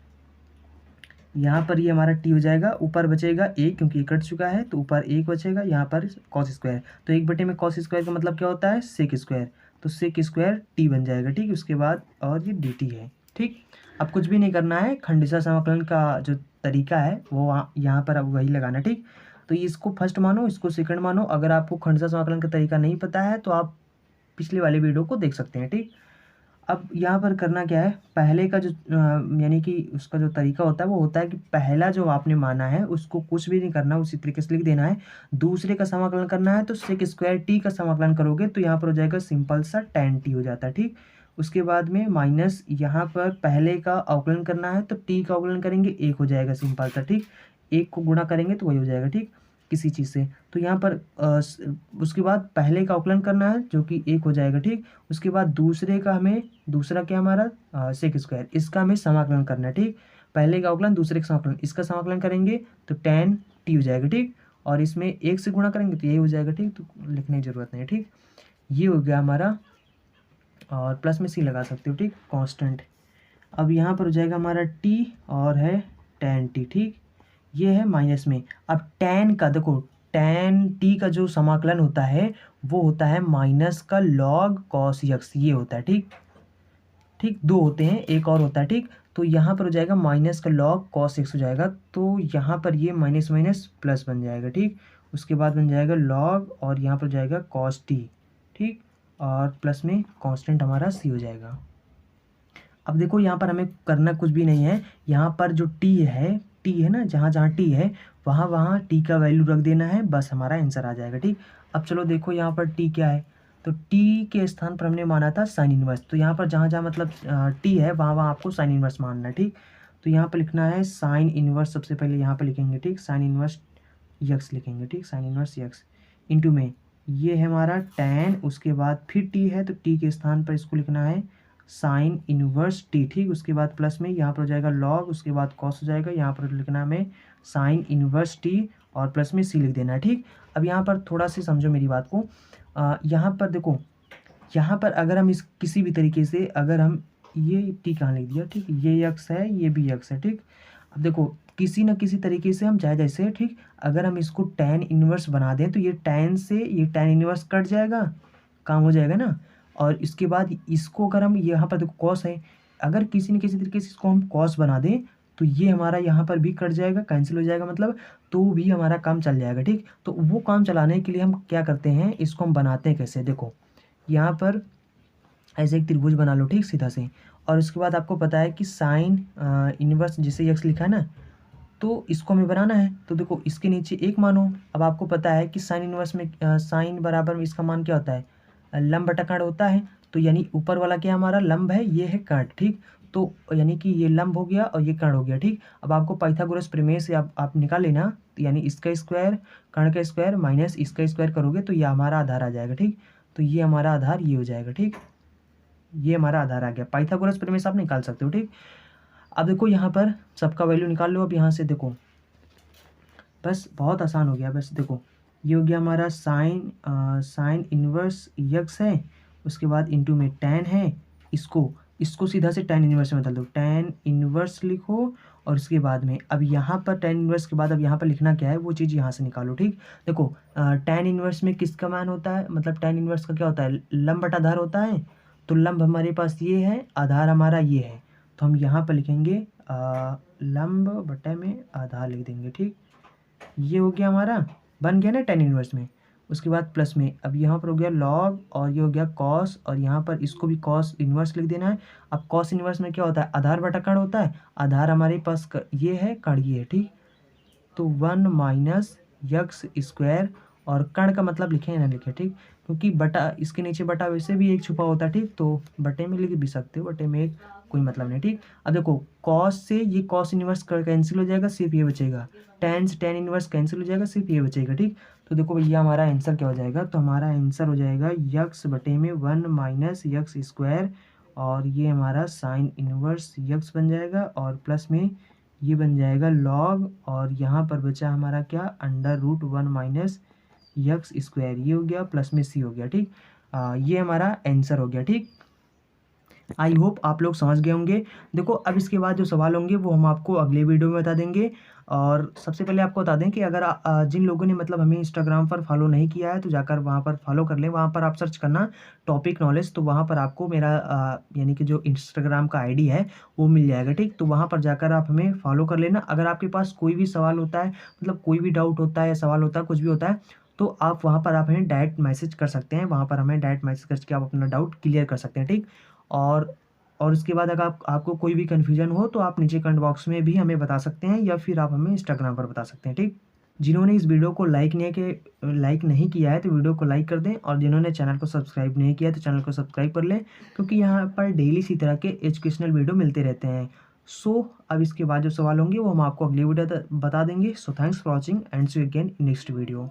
यहाँ पर ये हमारा टी हो जाएगा, ऊपर बचेगा एक क्योंकि ये कट चुका है, तो ऊपर एक बचेगा, यहाँ पर कॉस स्क्वायर, तो एक बटे में कॉस स्क्वायर का मतलब क्या होता है, सेक स्क्वायर, तो सेक स्क्वायर टी बन जाएगा। ठीक, उसके बाद और ये डी टी है। ठीक, अब कुछ भी नहीं करना है, खंडिशा समाकलन का जो तरीका है वो यहाँ पर अब वही लगाना। ठीक, तो इसको फर्स्ट मानो, इसको सेकंड मानो। अगर आपको खंडिशा समाकलन का तरीका नहीं पता है तो आप पिछले वाले वीडियो को देख सकते हैं। ठीक, अब यहाँ पर करना क्या है, पहले का जो यानी कि उसका जो तरीका होता है वो होता है कि पहला जो आपने माना है उसको कुछ भी नहीं करना, उसी तरीके से लिख देना है। दूसरे का समाकलन करना है तो सेक स्क्वायर टी का समाकलन करोगे तो यहाँ पर हो जाएगा सिंपल सा tan टी हो जाता है। ठीक, उसके बाद में माइनस यहाँ पर पहले का अवकलन करना है तो टी का अवकलन करेंगे, एक हो जाएगा सिंपल सा। ठीक, एक को गुणा करेंगे तो वही हो जाएगा। ठीक, किसी चीज़ से, तो यहाँ पर उसके बाद पहले का अवकलन करना है जो कि एक हो जाएगा। ठीक, उसके बाद दूसरे का हमें, दूसरा क्या हमारा सेक स्क्वायर, इसका हमें समाकलन करना है। ठीक, पहले का अवकलन दूसरे का समाकलन, इसका समाकलन करेंगे तो tan टी हो जाएगा। ठीक, और इसमें एक से गुणा करेंगे तो ये हो जाएगा। ठीक, तो लिखने की ज़रूरत नहीं है। ठीक, ये हो गया हमारा, और प्लस में सी लगा सकते हो। ठीक, कांस्टेंट। अब यहाँ पर हो जाएगा हमारा t और है tan टी। ठीक, ये है माइनस में। अब tan का देखो, tan t का जो समाकलन होता है वो होता है माइनस का log cos x, ये होता है। ठीक, ठीक, दो होते हैं, एक और होता है। ठीक, तो यहाँ पर हो जाएगा माइनस का log cos x हो जाएगा, तो यहाँ पर ये माइनस माइनस प्लस बन जाएगा। ठीक, उसके बाद बन जाएगा log और यहाँ पर जाएगा cos t। ठीक, और प्लस में कांस्टेंट हमारा c हो जाएगा। अब देखो यहाँ पर हमें करना कुछ भी नहीं है, यहाँ पर जो टी है ना, जहाँ जहाँ टी है वहाँ वहाँ टी का वैल्यू रख देना है, बस हमारा आंसर आ जाएगा। ठीक, अब चलो देखो यहाँ पर टी क्या है, तो टी के स्थान पर हमने माना था साइन इनवर्स, तो यहाँ पर जहाँ जहाँ मतलब टी है वहाँ वहाँ आपको साइन इनवर्स मानना है। ठीक, तो यहाँ पर लिखना है साइन इनवर्स, सबसे पहले यहाँ पर लिखेंगे। ठीक, साइन इनवर्स यक्स लिखेंगे। ठीक, साइन इनवर्स यक्स इंटू में ये है हमारा tan, उसके बाद फिर टी है तो टी के स्थान पर इसको लिखना है साइन इनवर्स टी। ठीक, उसके बाद प्लस में यहाँ पर हो जाएगा log, उसके बाद cos हो जाएगा, यहाँ पर लिखना है हमें साइन इनवर्स टी और प्लस में c लिख देना है। ठीक, अब यहाँ पर थोड़ा सा समझो मेरी बात को, यहाँ पर देखो, यहाँ पर अगर हम इस किसी भी तरीके से अगर हम ये टी कहाँ लिख दिया, ठीक, ये यक्स है, ये भी यक्स है। ठीक, अब देखो किसी न किसी तरीके से हम चाहे जैसे, ठीक, अगर हम इसको tan इनवर्स बना दें तो ये tan से ये tan इनवर्स कट जाएगा, काम हो जाएगा ना। और इसके बाद इसको अगर हम यहाँ पर देखो कॉस है, अगर किसी न किसी तरीके से इसको हम कॉस बना दें तो ये हमारा यहाँ पर भी कट जाएगा, कैंसिल हो जाएगा मतलब, तो भी हमारा काम चल जाएगा। ठीक, तो वो काम चलाने के लिए हम क्या करते हैं, इसको हम बनाते हैं कैसे, देखो यहाँ पर ऐसे एक त्रिभुज बना लो। ठीक, सीधा से, और उसके बाद आपको पता है कि साइन इनवर्स जिसे यक्स लिखा है ना, तो इसको हमें बनाना है, तो देखो इसके नीचे एक मानो। अब आपको पता है कि साइन इनवर्स में साइन बराबर में इसका मान क्या होता है, लंब बटा कर्ण होता है, तो यानी ऊपर वाला क्या हमारा लंब है, ये है कर्ण। ठीक, तो यानी कि ये लंब हो गया और ये कर्ण हो गया। ठीक, अब आपको पाइथागोरस प्रमेय से आप निकाल लेना, यानी इसका स्क्वायर कर्ण का स्क्वायर माइनस इसका स्क्वायर करोगे तो ये हमारा आधार आ जाएगा। ठीक, तो ये हमारा आधार ये हो जाएगा। ठीक, ये हमारा आधार आ गया, पाइथागोरस प्रमेय से आप निकाल सकते हो। ठीक, अब देखो यहाँ पर सबका वैल्यू निकाल लो। अब यहाँ से देखो बस बहुत आसान हो गया, बस देखो ये हो गया हमारा साइन इनवर्स यक्स है, उसके बाद इंटू में tan है, इसको सीधा से tan इनवर्स में बदल दो, tan इनवर्स लिखो और उसके बाद में अब यहाँ पर tan इनवर्स के बाद अब यहाँ पर लिखना क्या है वो चीज़ यहाँ से निकालो, ठीक। देखो tan इनवर्स में किसका मान होता है, मतलब tan इनवर्स का क्या होता है, लंब बटा आधार होता है। तो लंब हमारे पास ये है, आधार हमारा ये है, तो हम यहाँ पर लिखेंगे लंब बटे में आधार लिख देंगे, ठीक। ये हो गया हमारा, बन गया ना tan इनवर्स में। उसके बाद प्लस में अब यहाँ पर हो गया लॉग और ये हो गया कॉस, और यहाँ पर इसको भी कॉस इनवर्स लिख देना है। अब कॉस इनवर्स में क्या होता है, आधार बटा कण होता है। आधार हमारे पास ये है, कण ये है, ठीक। तो 1 माइनस यक्स स्क्वायर, और कण का मतलब लिखे या ना लिखे, ठीक, क्योंकि बटा इसके नीचे बटा वैसे भी एक छुपा होता है, ठीक। तो बटे में लिख भी सकते हो, बटे में एक कोई मतलब नहीं, ठीक। अब देखो कॉस से ये कॉस इनवर्स कैंसिल हो जाएगा, सिर्फ ये बचेगा। tan से tan इनवर्स कैंसिल हो जाएगा, सिर्फ ये बचेगा, ठीक। तो देखो भैया हमारा आंसर क्या हो जाएगा, तो हमारा आंसर हो जाएगा यक्स बटे में 1 माइनस यक्स स्क्वायर, और ये हमारा साइन इनवर्स यक्स बन जाएगा, और प्लस में ये बन जाएगा लॉग, और यहाँ पर बचा हमारा क्या, under root 1 minus x square, ये हो गया, प्लस में सी हो गया, ठीक। ये हमारा आंसर हो गया, ठीक। आई होप आप लोग समझ गए होंगे। देखो अब इसके बाद जो सवाल होंगे वो हम आपको अगले वीडियो में बता देंगे। और सबसे पहले आपको बता दें कि अगर जिन लोगों ने मतलब हमें इंस्टाग्राम पर फॉलो नहीं किया है तो जाकर वहाँ पर फॉलो कर लें। वहाँ पर आप सर्च करना टॉपिक नॉलेज, तो वहाँ पर आपको मेरा यानी कि जो इंस्टाग्राम का आईडी है वो मिल जाएगा, ठीक। तो वहाँ पर जाकर आप हमें फॉलो कर लेना। अगर आपके पास कोई भी सवाल होता है, मतलब कोई भी डाउट होता है या सवाल होता है, कुछ भी होता है, तो आप वहाँ पर आप हमें डायरेक्ट मैसेज कर सकते हैं। वहाँ पर हमें डायरेक्ट मैसेज करके आप अपना डाउट क्लियर कर सकते हैं, ठीक। और उसके बाद अगर आपको कोई भी कन्फ्यूजन हो तो आप नीचे कमेंट बॉक्स में भी हमें बता सकते हैं, या फिर आप हमें इंस्टाग्राम पर बता सकते हैं, ठीक। जिन्होंने इस वीडियो को लाइक नहीं किया है तो वीडियो को लाइक कर दें, और जिन्होंने चैनल को सब्सक्राइब नहीं किया है तो चैनल को सब्सक्राइब कर लें, क्योंकि यहाँ पर डेली इसी तरह के एजुकेशनल वीडियो मिलते रहते हैं। सो अब इसके बाद जो सवाल होंगे वो हम आपको अगली वीडियो बता देंगे। So thanks for watching and see you again in next video.